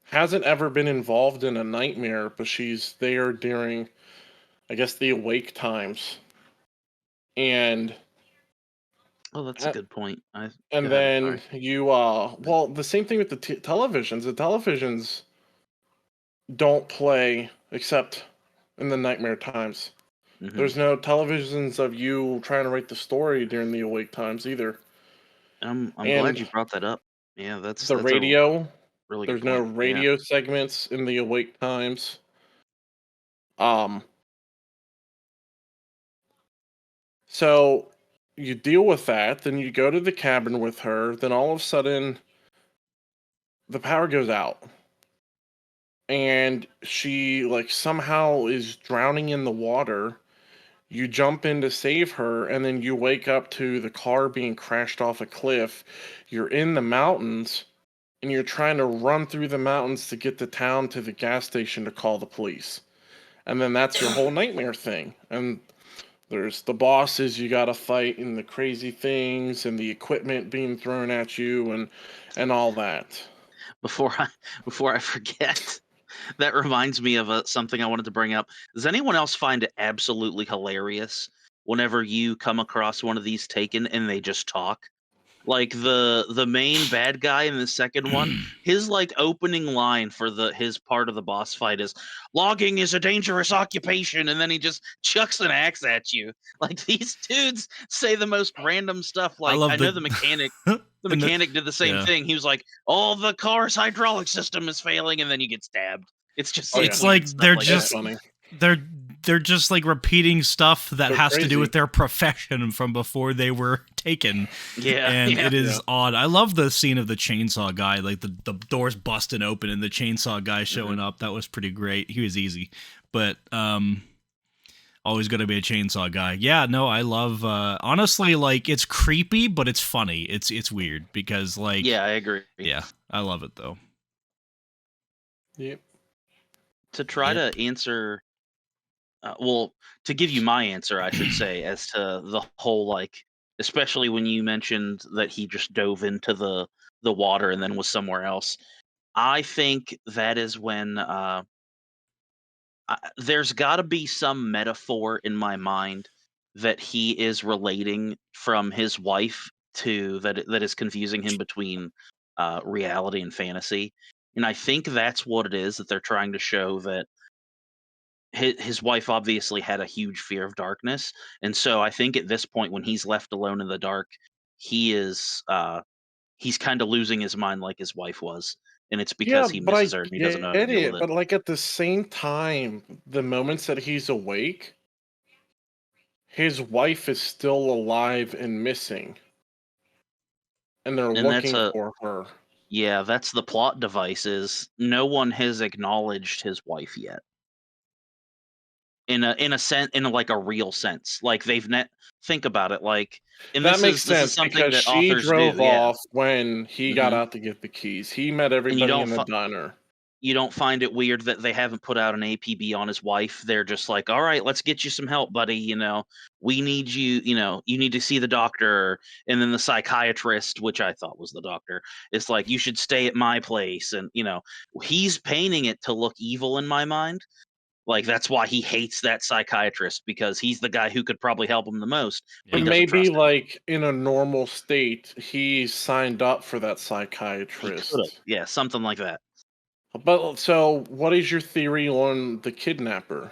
hasn't ever been involved in a nightmare, but she's there during, I guess, the awake times. And Oh, that's a uh, good point. Go and ahead. I'm then sorry. well, the same thing with the televisions. The televisions don't play except in the nightmare times. Hmm. There's no televisions of you trying to write the story during the awake times either. I'm glad you And brought that up. Yeah, that's the a radio, really good there's no point. Yeah. radio segments in the awake times. Um, so you deal with that, then you go to the cabin with her, then all of a sudden the power goes out. And she like somehow is drowning in the water. You jump in to save her, and then you wake up to the car being crashed off a cliff. You're in the mountains, and you're trying to run through the mountains to get to town to the gas station to call the police. And then that's your whole nightmare thing. And there's the bosses you got to fight, and the crazy things, and the equipment being thrown at you, and all that. Before I forget, that reminds me of something I wanted to bring up. Does anyone else find it absolutely hilarious whenever you come across one of these taken and they just talk? Like the main bad guy in the second one, his like opening line for his part of the boss fight is logging is a dangerous occupation, and then he just chucks an axe at you. Like these dudes say the most random stuff. I Like love I know the mechanic did the same yeah. thing. He was like, "Oh, the car's hydraulic system is failing," and then you get stabbed. It's just Oh, like yeah. It's weird like stuff they're like That's that. just funny. they're they're just like repeating stuff that They're has to do crazy. with their profession from before they were taken. Yeah, And yeah. it is odd. I love the scene of the chainsaw guy, like the doors busting open and the chainsaw guy showing up. That was pretty great. He was easy, but always going to be a chainsaw guy. Yeah, no, I love. Honestly, like it's creepy, but it's funny. It's weird because like Yeah, I agree. yeah, I love it though. Yep. To try Yep. to answer, well, to give you my answer, I should say, as to the whole like, especially when you mentioned that he just dove into the water and then was somewhere else. I think that is when there's got to be some metaphor in my mind that he is relating from his wife to that is confusing him between reality and fantasy. And I think that's what it is that they're trying to show, that his wife obviously had a huge fear of darkness, and so I think at this point when he's left alone in the dark, he is he's kind of losing his mind like his wife was, and it's Yeah, because he but I misses her and he doesn't know how to get deal with it. it. But like at the same time, the moments that he's awake, his wife is still alive and missing, and they're And that's looking a for her. Yeah, that's the plot device, is no one has acknowledged his wife yet. In a sense, in like a real sense. Like they've net think about it, like, and That makes this is sense something because that she authors do, drove yeah. off when he got Mhm. out to get the keys. He met And everybody in the diner. you don't find it weird that they haven't put out an APB on his wife. They're just like, "All right, let's get you some help, buddy, we need you, you need to see the doctor." And then the psychiatrist, which I thought was the doctor, is like, "You should stay at my place." And, he's painting it to look evil in my mind. Like, that's why he hates that psychiatrist, because he's the guy who could probably help him the most, but But he Yeah. doesn't maybe trust him. like in a normal state, he signed up for that He could have. psychiatrist. Yeah, something like that. But so, what is your theory on the kidnapper?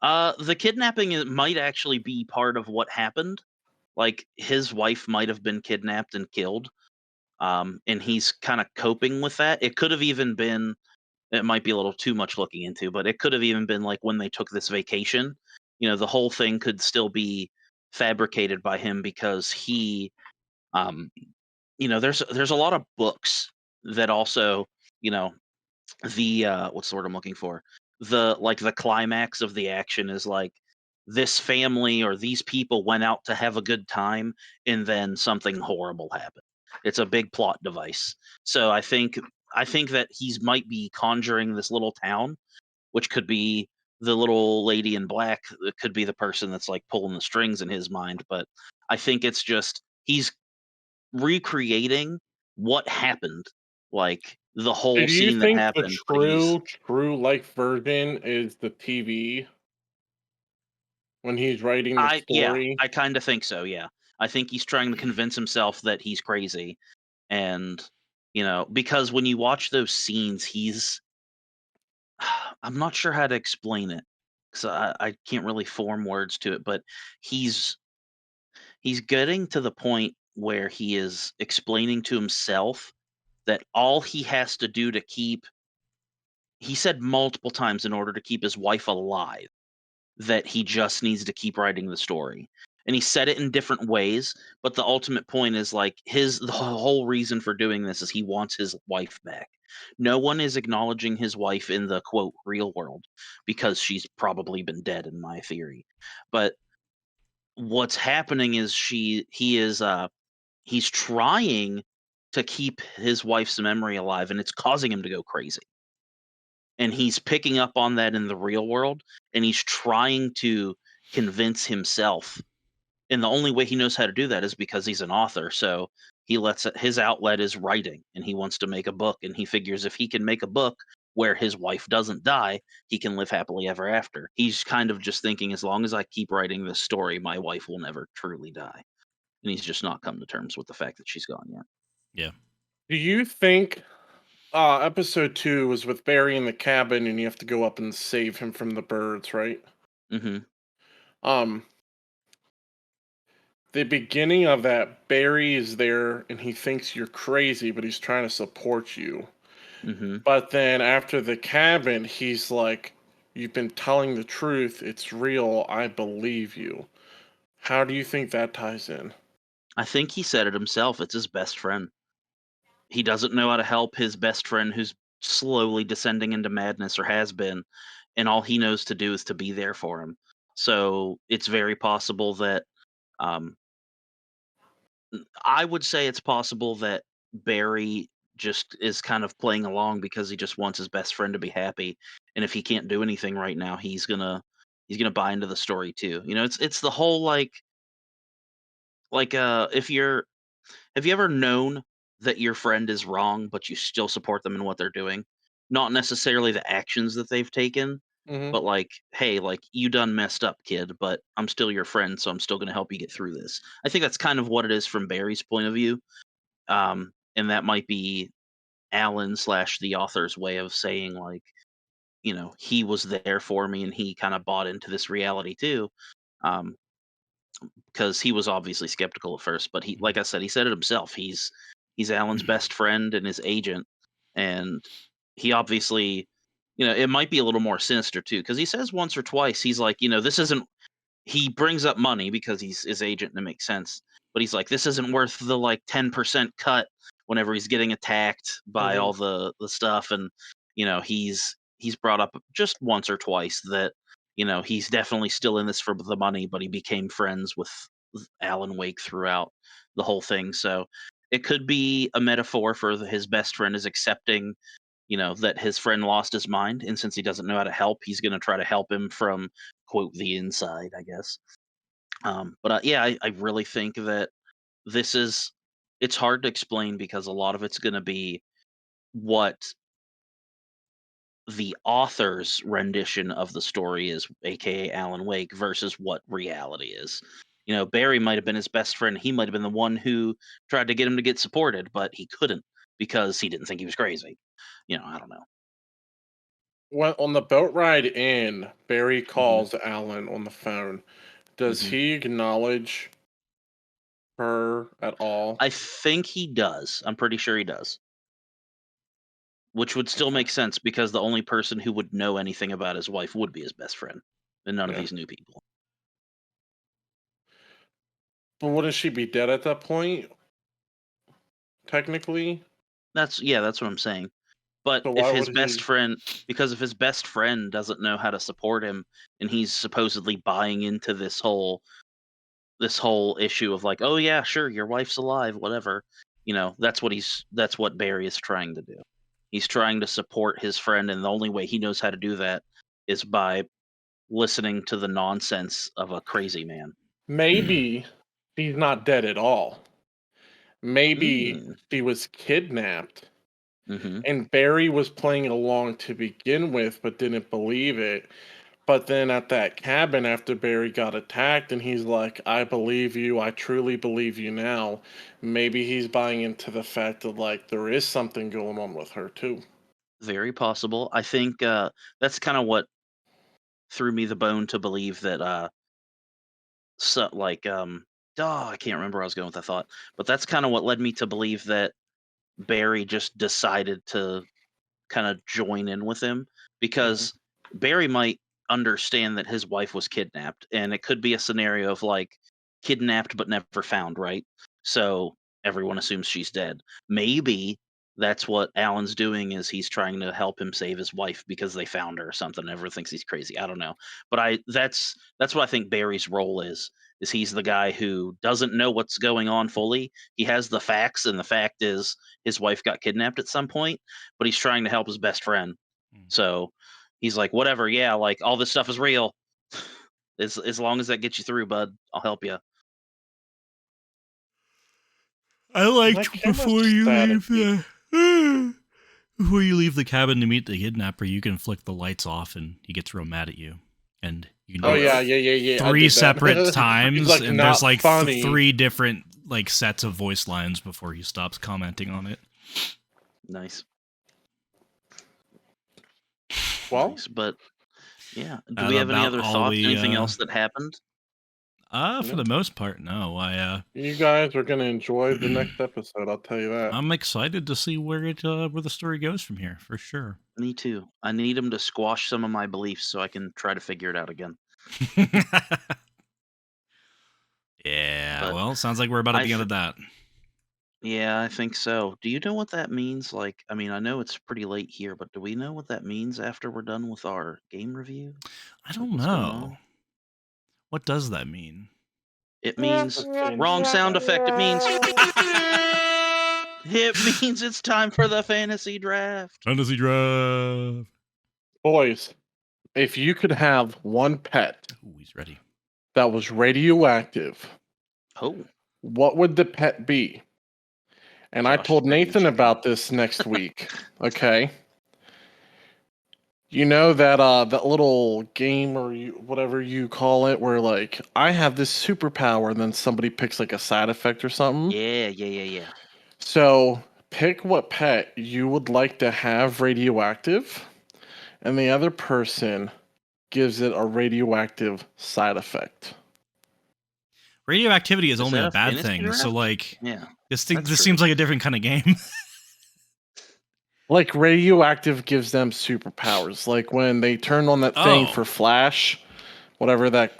The kidnapping might actually be part of what happened. Like, his wife might have been kidnapped and killed, and he's kind of coping with that. It could have even been, it might be a little too much looking into, but it could have even been like when they took this vacation. The whole thing could still be fabricated by him, because um, there's a lot of books that also, you know, what's the word I'm looking for? The climax of the action is like, this family or these people went out to have a good time, and then something horrible happened. It's a big plot device. So I think that he's might be conjuring this little town, which could be the little lady in black. It could be the person that's like pulling the strings in his mind, but I think it's just he's recreating what happened, like the So whole do you scene that think the happened, but he's true life version is the TV when he's writing the yeah, story? I kind of think so, yeah. I think he's trying to convince himself that he's crazy, and because when you watch those scenes, he's I'm not sure how to explain it, cuz I can't really form words to it, but he's he's getting to the point where he is explaining to himself that all he has to do to keep he said multiple times, in order to keep his wife alive, that he just needs to keep writing the story. And he said it in different ways, but the ultimate point is like the whole reason for doing this is he wants his wife back. No one is acknowledging his wife in the quote real world, because she's probably been dead in my theory. But what's happening is he's trying to keep his wife's memory alive, and it's causing him to go crazy, and he's picking up on that in the real world, and he's trying to convince himself, and the only way he knows how to do that is because he's an author. So his outlet is writing, and he wants to make a book, and he figures if he can make a book where his wife doesn't die, he can live happily ever after. He's kind of just thinking, as long as I keep writing this story, my wife will never truly die, and he's just not come to terms with the fact that she's gone yet. Yeah. Do you think episode 2 was with Barry in the cabin and you have to go up and save him from the birds, right? Hmm. Um the beginning of that, Barry is there and he thinks you're crazy, but he's trying to support you. Hmm. But then after the cabin, he's like, You've been telling the truth. It's real. I believe you. How do you think that ties in? I think he said it himself. It's his best friend. He doesn't know how to help his best friend who's slowly descending into madness or has been, and all he knows to do is to be there for him. So it's very possible that um, I would say it's possible that Barry just is kind of playing along because he just wants his best friend to be happy, and if he can't do anything right now, he's gonna buy into the story too. You know, it's the whole if you're have you ever known that your friend is wrong, but you still support them in what they're doing? Not necessarily the actions that they've taken, Hmm. but like, hey, like you done messed up, kid, but I'm still your friend, so I'm still going to help you get through this. I think that's kind of what it is from Barry's point of view, and that might be Alan slash the author's way of saying like, he was there for me and he kind of bought into this reality too. Um, because he was obviously skeptical at first, but he, like I said, he said it himself. He's Alan's best friend and his agent, and he obviously, it might be a little more sinister too, because he says once or twice, he's like, this isn't. He brings up money because he's his agent and it makes sense, but he's like, this isn't worth the like 10% cut whenever he's getting attacked by Hmm. all the stuff, and he's brought up just once or twice that he's definitely still in this for the money, but he became friends with Alan Wake throughout the whole thing. So it could be a metaphor for his best friend is accepting, that his friend lost his mind, and since he doesn't know how to help, he's going to try to help him from quote the inside, I guess. But yeah, I really think that this is it's hard to explain because a lot of it's going to be what the author's rendition of the story is, aka Alan Wake, versus what reality is. Barry might have been his best friend. He might have been the one who tried to get him to get supported, but he couldn't because he didn't think he was crazy. I don't know. When on the boat ride in, Barry hmm calls Alan on the phone. Does hmm he acknowledge her at all? I think he does. I'm pretty sure he does. Which would still Okay. make sense because the only person who would know anything about his wife would be his best friend, and none of Yeah. these new people. But wouldn't she be dead at that point, technically? That's what I'm saying. But So if why his would best he? friend, because if his best friend doesn't know how to support him, and he's supposedly buying into this whole issue of like, oh yeah, sure, your wife's alive, whatever. That's what Barry is trying to do. He's trying to support his friend, and the only way he knows how to do that is by listening to the nonsense of a crazy man. Maybe she's not dead at all. Maybe Mm. she was kidnapped hmm and Barry was playing along to begin with, but didn't believe it. But then at that cabin, after Barry got attacked, and he's like, I believe you, I truly believe you now. Maybe he's buying into the fact that, like, there is something going on with her, too. Very possible. I think that's kind of what threw me the bone to believe that so like I can't remember where I was going with that thought, but that's kind of what led me to believe that Barry just decided to kind of join in with him Hmm. because Barry might understand that his wife was kidnapped, and it could be a scenario of like kidnapped but never found, right? So everyone assumes she's dead. Maybe that's what Alan's doing is he's trying to help him save his wife because they found her or something. Everyone thinks he's crazy. I don't know. But that's what I think Barry's role is he's the guy who doesn't know what's going on fully. He has the facts, and the fact is his wife got kidnapped at some point, but he's trying to help his best friend. So he's like, whatever, yeah, like all this stuff is real. As long as that gets you through, bud, I'll help you. I That liked camera's before you leave staticky. before you leave the cabin to meet the kidnapper, you can flick the lights off and he gets real mad at you. And you can Oh, Oh, do it yeah, really? yeah, yeah, yeah. I three did separate that. He's times, like, and there's not like funny. three different like sets of voice lines before he stops commenting on it. Nice, Well, nice. But yeah, do we That's have any about other all thoughts? we Anything else that happened? for the no. most part, no. You guys are going to enjoy the next episode, I'll tell you that. I'm excited to see where the story goes from here, for sure. Me too. I need him to squash some of my beliefs so I can try to figure it out again. Yeah, But well, sounds like we're about at the end of that. Yeah, I think so. Do you know what that means? Like, I mean, I know it's pretty late here, but do we know what that means after we're done with our game review? I don't What's going know. on? What does that mean? It means wrong sound effect. It means it's time for the fantasy draft. Fantasy draft. Boys, if you could have one pet Ooh, he's ready. that was radioactive, Oh, what would the pet be? And I Josh told is very Nathan intrigued. about this next week. Okay. You know that that little game or whatever you call it, where like I have this superpower, and then somebody picks like a side effect or something. Yeah. So pick what pet you would like to have radioactive, and the other person gives it a radioactive side effect. Radioactivity is only that a a bad fantasy thing, so draft? like Yeah. this that's true. seems like a different kind of game. Like radioactive gives them superpowers. Like when they turn on that thing Oh. for Flash, whatever the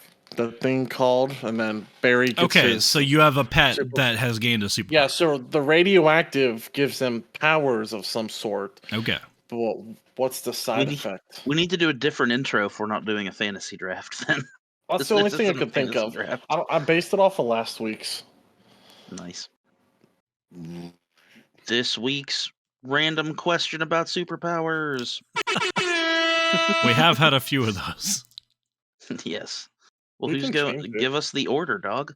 thing called, and then Barry gets Okay, his so you have a pet super- that has gained a superpower. Yeah, so the radioactive gives them powers of some sort. Okay. But what's the side effect? We need to do a different intro if we're not doing a fantasy draft then. That's the only This thing I isn't a could think fantasy of. draft. I based it off of last week's. Nice. This week's random question about superpowers. We have had a few of those. Yes. Well, We who's can going? change it. Give us the order, dog.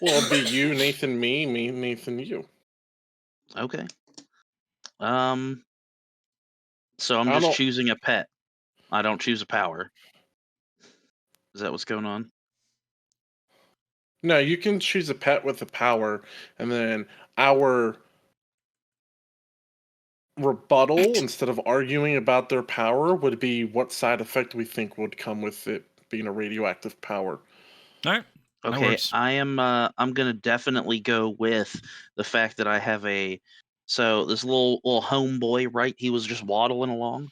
Well, it'd be you, Nathan, me, Nathan, you. Okay. So I'm I just don't- choosing a pet. I don't choose a power. Is that what's going on? No, you can choose a pet with a power, and then our rebuttal, instead of arguing about their power, would be what side effect we think would come with it being a radioactive power. All right. That Okay, works. I'm gonna definitely go with the fact that I have so this little homeboy, right? He was just waddling along,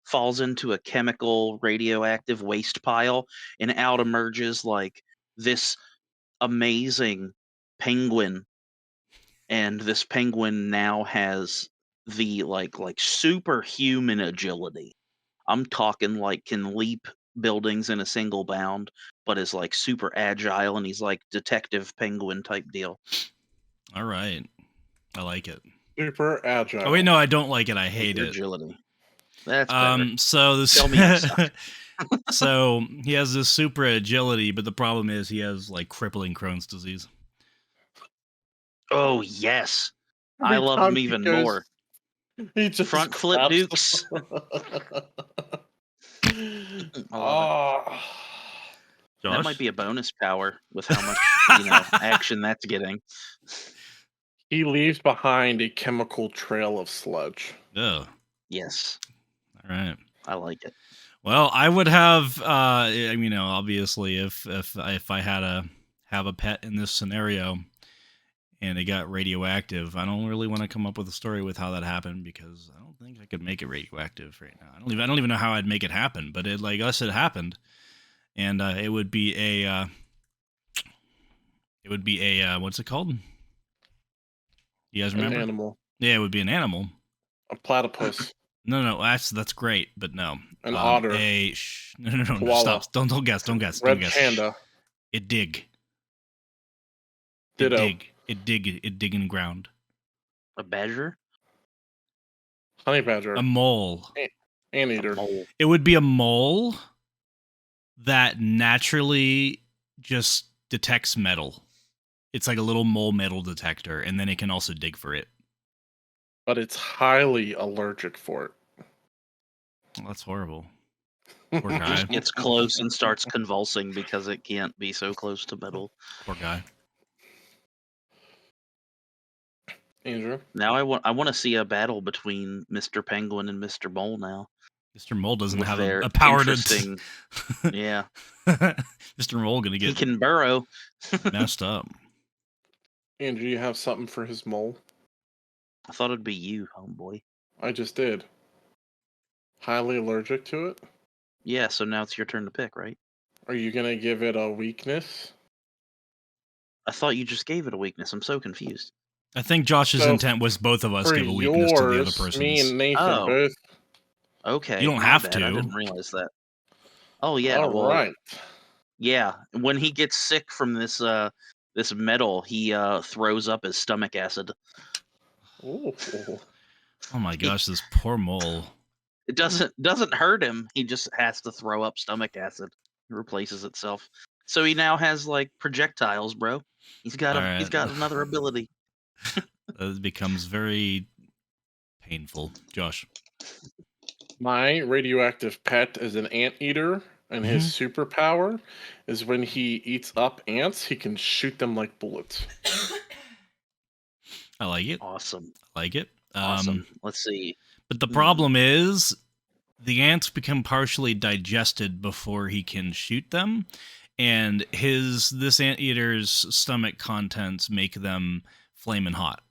falls into a chemical radioactive waste pile, and out emerges like this amazing penguin, and this penguin now has the like superhuman agility. I'm talking like can leap buildings in a single bound, but is like super agile, and he's like detective penguin type deal. All right. I like it. Super agile. Oh wait, no, I don't like it. I hate Super it. agility. That's better. So this Tell me I suck. so he has this super agility, but the problem is he has like crippling Crohn's disease. Oh yes, Every I love time him he even goes, more. he just Front flip grabs- dukes. I love it. Josh? That might be a bonus power with how much action that's getting. He leaves behind a chemical trail of sludge. Oh. Yes. All right. I like it. Well, I would have obviously if I had to have a pet in this scenario and it got radioactive, I don't really want to come up with a story with how that happened, because I don't think I could make it radioactive right now. I don't even know how I'd make it happen, but it happened. And it would be a what's it called? You guys remember? An animal. Yeah, it would be an animal. A platypus. No, that's great, but no. An otter. No, Koala. stop. Don't guess. Red panda. It dig. Ditto. It dig in the ground. A badger? Honey badger. A mole. Anteater. It would be a mole that naturally just detects metal. It's like a little mole metal detector, and then it can also dig for it. But it's highly allergic for it. Well, that's horrible. Poor guy. Gets close and starts convulsing because it can't be so close to metal. Poor guy. Andrew? Now I want to see a battle between Mr. Penguin and Mr. Mole now. Mr. Mole doesn't With have their a power interesting- to. Yeah. Mr. Mole gonna He get can burrow. messed up. Andrew, you have something for his mole? I thought it'd be you, homeboy. I just did. Highly allergic to it? Yeah, so now it's your turn to pick, right? Are you gonna give it a weakness? I thought you just gave it a weakness. I'm so confused. I think Josh's So intent was both of us for give a weakness to the other yours, me person's. and Nathan Oh, both. okay. You don't My have bad. I to. didn't realize that. Oh yeah, All well, right. yeah. When he gets sick from this metal, he throws up his stomach acid. Ooh. Oh my gosh, this poor mole. It doesn't hurt him. He just has to throw up stomach acid. It replaces itself. So he now has like projectiles, bro. He's got All he's right. got another ability. That becomes very painful. Josh. My radioactive pet is an anteater, and his superpower is when he eats up ants, he can shoot them like bullets. I like it. Awesome. I like it. Awesome. Let's see. But the problem is the ants become partially digested before he can shoot them, and this anteater's stomach contents make them flaming hot.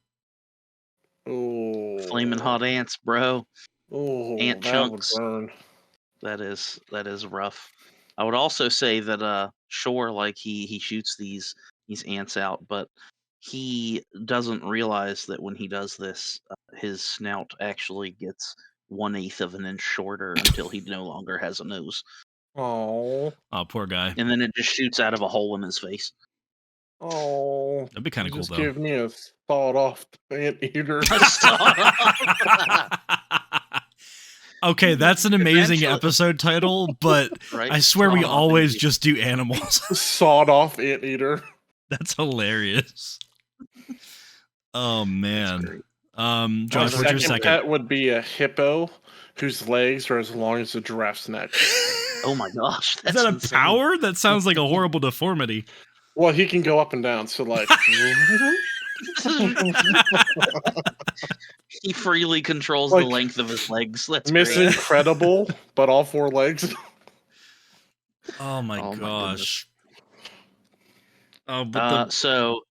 Oh. Flaming hot ants, bro. Oh, Ant that would chunks. burn. That is rough. I would also say that sure, like he shoots these ants out, but he doesn't realize that when he does this, his snout actually gets 1/8 of an inch shorter until he no longer has a nose, Oh. Oh, poor guy. and then it just shoots out of a hole in his face. Oh. That'd be kind You of cool, just though. gave me a sawed off anteater. Okay, that's an amazing Eventually- episode title, but Right? I swear we Sawed off always anteater. just do animals. Sawed off anteater. That's hilarious. Oh That's man. great. Josh, My what's your second? pet would be a hippo whose legs are as long as a giraffe's neck. Oh my gosh, Is that's that a insane. power? That sounds like a horrible deformity. Well, he can go up and down, so like He freely controls Like, the length of his legs. That's Miss great. Incredible, but all four legs. Oh my Oh my gosh. Oh, but So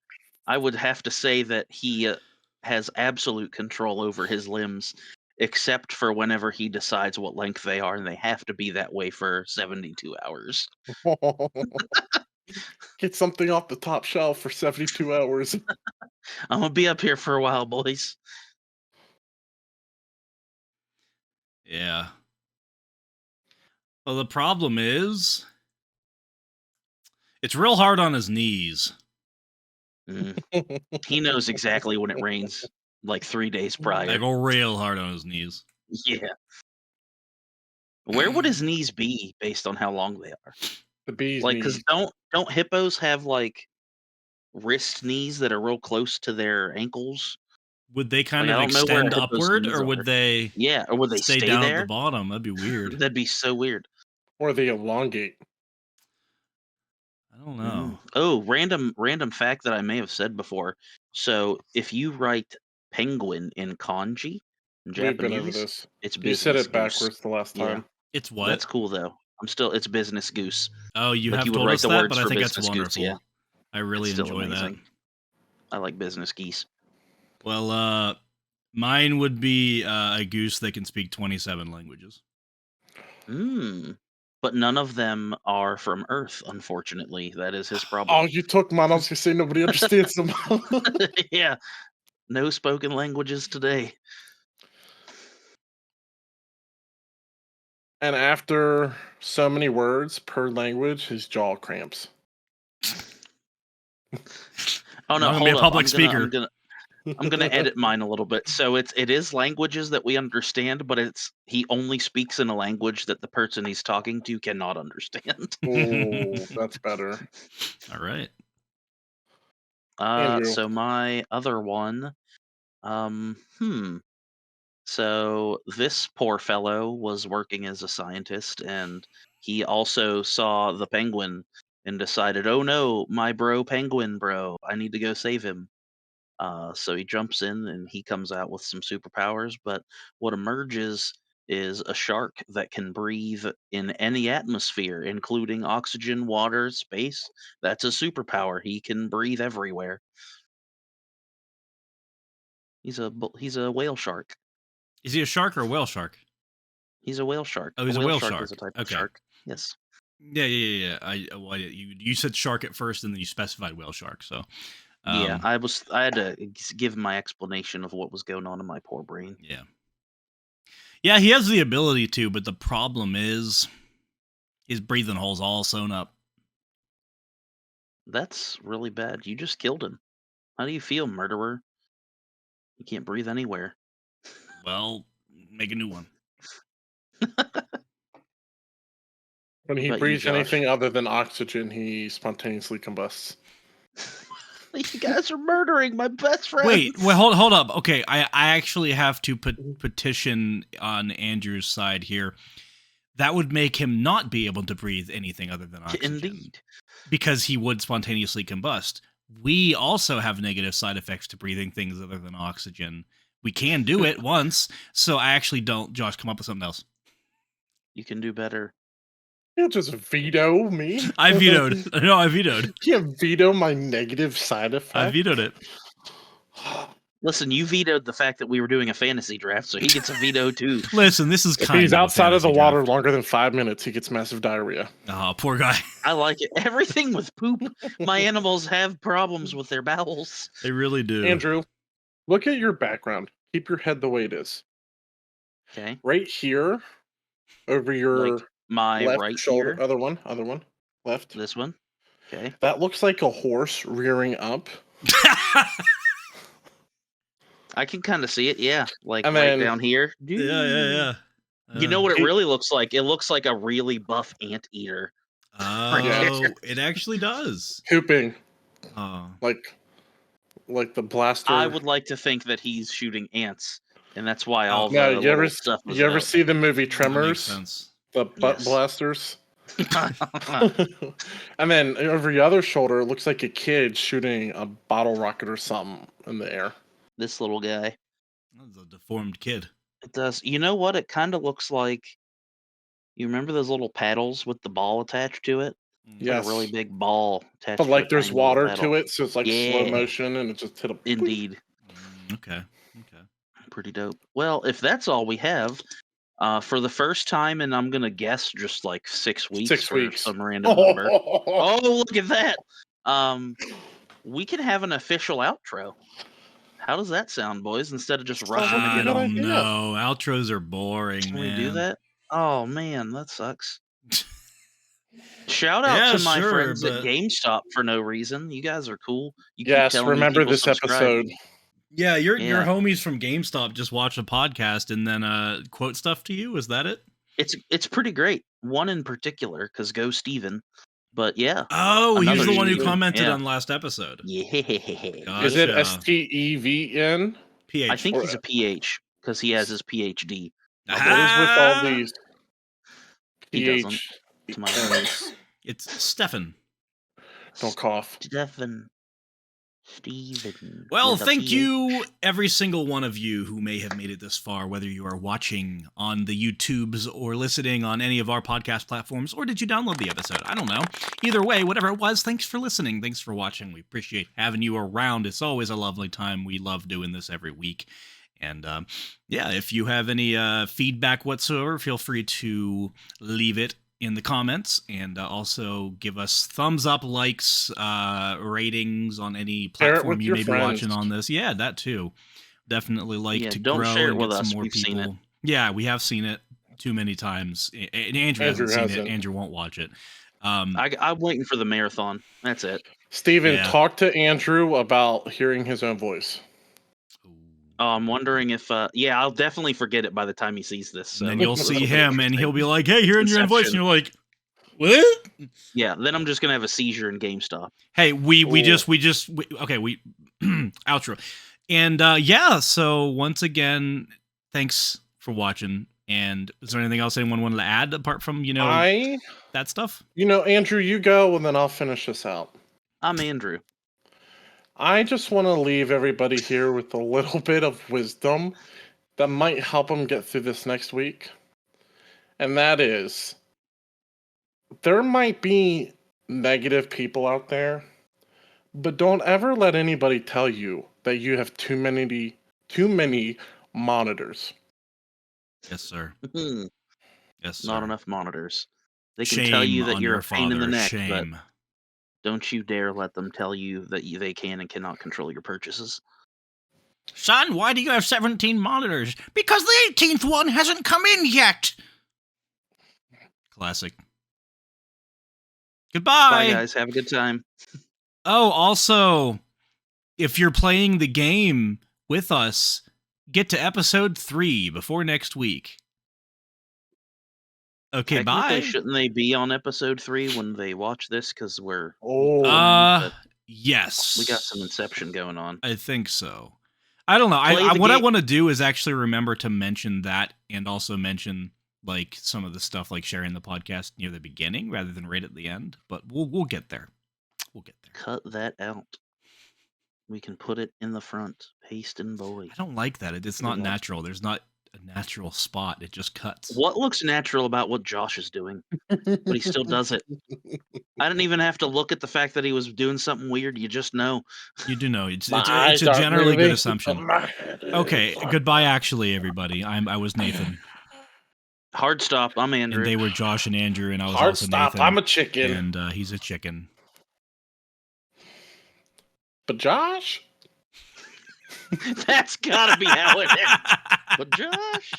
I would have to say that he has absolute control over his limbs, except for whenever he decides what length they are, and they have to be that way for 72 hours. Get something off the top shelf for 72 hours. I'm gonna be up here for a while, boys. yeah. Well, the problem is it's real hard on his knees. He knows exactly when it rains, like 3 days They prior. go real hard on his knees. Yeah. Where would his knees be based on how long they are? The bee's Like, knees. because don't hippos have like wrist knees that are real close to their ankles? Would they kind Like, I of don't know where a extend hippo's upward, knees or are. would they Yeah, or would they stay stay down at there? the bottom? That'd be weird. That'd be so weird. Or they elongate. I don't know. Oh, random fact that I may have said before. So if you write penguin in kanji in We've been over Japanese, this. it's You business said it goose. backwards the last Yeah. time. It's what? That's cool though. It's business goose. Oh, you Like, have you would told write us the that, words but I for think that's business goose, wonderful. yeah. I really It's still enjoy amazing. that. I like business geese. Well, mine would be a goose that can speak 27 languages. But none of them are from Earth, unfortunately. That is his Oh, problem. you took mine. I was gonna say nobody understands them. Yeah. No spoken languages today. And after so many words per language, his jaw cramps. Oh no, I'm gonna be a hold up. public speaker. I'm gonna edit mine a little bit. So it is languages that we understand, but he only speaks in a language that the person he's talking to cannot understand. Oh, that's better. All right. Andrew. So my other one, So this poor fellow was working as a scientist, and he also saw the penguin and decided, "Oh no, my penguin bro, I need to go save him." So he jumps in and he comes out with some superpowers. But what emerges is a shark that can breathe in any atmosphere, including oxygen, water, space. That's a superpower. He can breathe everywhere. He's a whale shark. Is he a shark or a whale shark? He's a whale shark. Oh, he's a a whale shark shark. is a type of Okay. shark. Yes. Yeah. You said shark at first, and then you specified whale shark. So Yeah, I had to give my explanation of what was going on in my poor brain. yeah, he has the ability to, but the problem is his breathing hole's all sewn up. That's really bad. You just killed him. How do you feel, murderer? You can't breathe anywhere. Well, make a new one. When he What about you, breathes Josh? anything other than oxygen, he spontaneously combusts. You guys are murdering my best friend. Wait, hold up. Okay, I actually have to petition on Andrew's side here. That would make him not be able to breathe anything other than oxygen. Indeed. Because he would spontaneously combust. We also have negative side effects to breathing things other than oxygen. We can do it once, so I actually don't. Josh, come up with something else. You can do better. You can't just veto me. I vetoed. No, I vetoed. You can't veto my negative side effect. I vetoed it. Listen, you vetoed the fact that we were doing a fantasy draft, so he gets a veto too. Listen, this is If kind he's of outside of the a water draft. longer than 5 minutes, he gets massive diarrhea. Oh, poor guy. I like it. Everything with poop. My animals have problems with their bowels. They really do. Andrew, look at your background. Keep your head the way it is. Okay. Right here, over your Like my left right shoulder. ear. Other one. Left. This one. Okay. That looks like a horse rearing up. I can kind of see it. Yeah. Like And right then- down here. yeah. You know what it really looks like? It looks like a really buff anteater. Oh, it actually does. Pooping. Oh. Like the blaster. I would like to think that he's shooting ants, and that's why all the No, you ever little stuff was you ever out. see the movie That makes Tremors? sense. The butt Yes. blasters. And then over your other shoulder, it looks like a kid shooting a bottle rocket or something in the air. This little guy. That's a deformed kid. It does. You know what? It kind of looks like. You remember those little paddles with the ball attached to it? It's Yes. like a really big ball attached. But to like a there's tiny little water paddle. to it, so it's like slow Yeah. motion and it just hit a Indeed, Okay. pretty dope. Well, if that's all we have, for the first time, and I'm gonna guess just like 6 weeks. 6 for weeks. Some random number. Oh, look at that! We can have an official outro. How does that sound, boys? Instead of just rushing to I get good don't idea. know. Outros are boring, Can man. we do that? Oh man, that sucks. Shout out Yeah, to my sure, friends but- at GameStop for no reason. You guys are cool. You keep Yes, telling me remember people this subscribe. episode. Yeah, your Yeah. homies from GameStop just watch a podcast and then quote stuff to you. Is that it? It's pretty great. One in particular, because go Steven. But yeah. Oh, he was Another the one who Steven, commented yeah. on last episode. Yeah. Is it Gotcha. STEVN? PH. I think he's a PH because he has his PhD. What is with all Ah! these He doesn't, PH? to my knowledge. It's Stefan. Don't cough. Steven. Well, with a thank PH. you, every single one of you who may have made it this far, whether you are watching on the YouTubes or listening on any of our podcast platforms, or did you download the episode? I don't know. Either way, whatever it was, thanks for listening. Thanks for watching. We appreciate having you around. It's always a lovely time. We love doing this every week. And yeah, if you have any feedback whatsoever, feel free to leave it in the comments, and also give us thumbs up, likes, ratings on any Share it platform with you your may friends. be watching on this. Yeah, that too. Definitely like Yeah, to don't grow share it and with get us. some more We've seen it. people. Yeah, we have seen it too many times. And Andrew Andrew hasn't seen hasn't. it. Andrew won't watch it. I'm waiting for the marathon. That's it. Steven, Yeah. talk to Andrew about hearing his own voice. I'm wondering if, yeah, I'll definitely forget it by the time he sees this. So And then you'll this see will be him, and interesting. he'll be like, "Hey, hearing your own voice," and Inception. you're like, "What?" Yeah, then I'm just gonna have a seizure in GameStop. Hey, we Cool. just outro. And yeah, so once again, thanks for watching. And is there anything else anyone wanted to add apart from, that stuff? Andrew, you go and then I'll finish this out. I'm Andrew. I just want to leave everybody here with a little bit of wisdom that might help them get through this next week. And that is, there might be negative people out there, but don't ever let anybody tell you that you have too many monitors. Yes, sir. Not Yes, sir. enough monitors. They can tell you Shame that on you're your a pain in the father. neck, but Shame. don't you dare let them tell you that they can and cannot control your purchases. Son, why do you have 17 monitors? Because the 18th one hasn't come in yet. Classic. Goodbye. Bye, guys. Have a good time. Oh, also, if you're playing the game with us, get to episode 3 before next week. Okay, Technically, bye. shouldn't they be on episode 3 when they watch this? Because we're Oh, but Yes. we got some Inception going on. I think so. I don't know. Play the What I game- want to do is actually remember to mention that, and also mention like some of the stuff like sharing the podcast near the beginning rather than right at the end. But we'll get there. We'll get there. Cut that out. We can put it in the front. Paste and boy. I don't like that. It's not Yeah. natural. There's not a natural spot. It just cuts. What looks natural about what Josh is doing? But he still does it. I didn't even have to look at the fact that he was doing something weird. You just know. You do know. It's My a eyes aren't generally good moving, assumption. but my head Okay, is. goodbye. Actually, everybody, I was Nathan, Hard stop. I'm Andrew. and they were Josh and Andrew, and I was Hard also stop. Nathan. I'm a chicken. and he's a chicken. But Josh? That's gotta be how it ends. But Josh.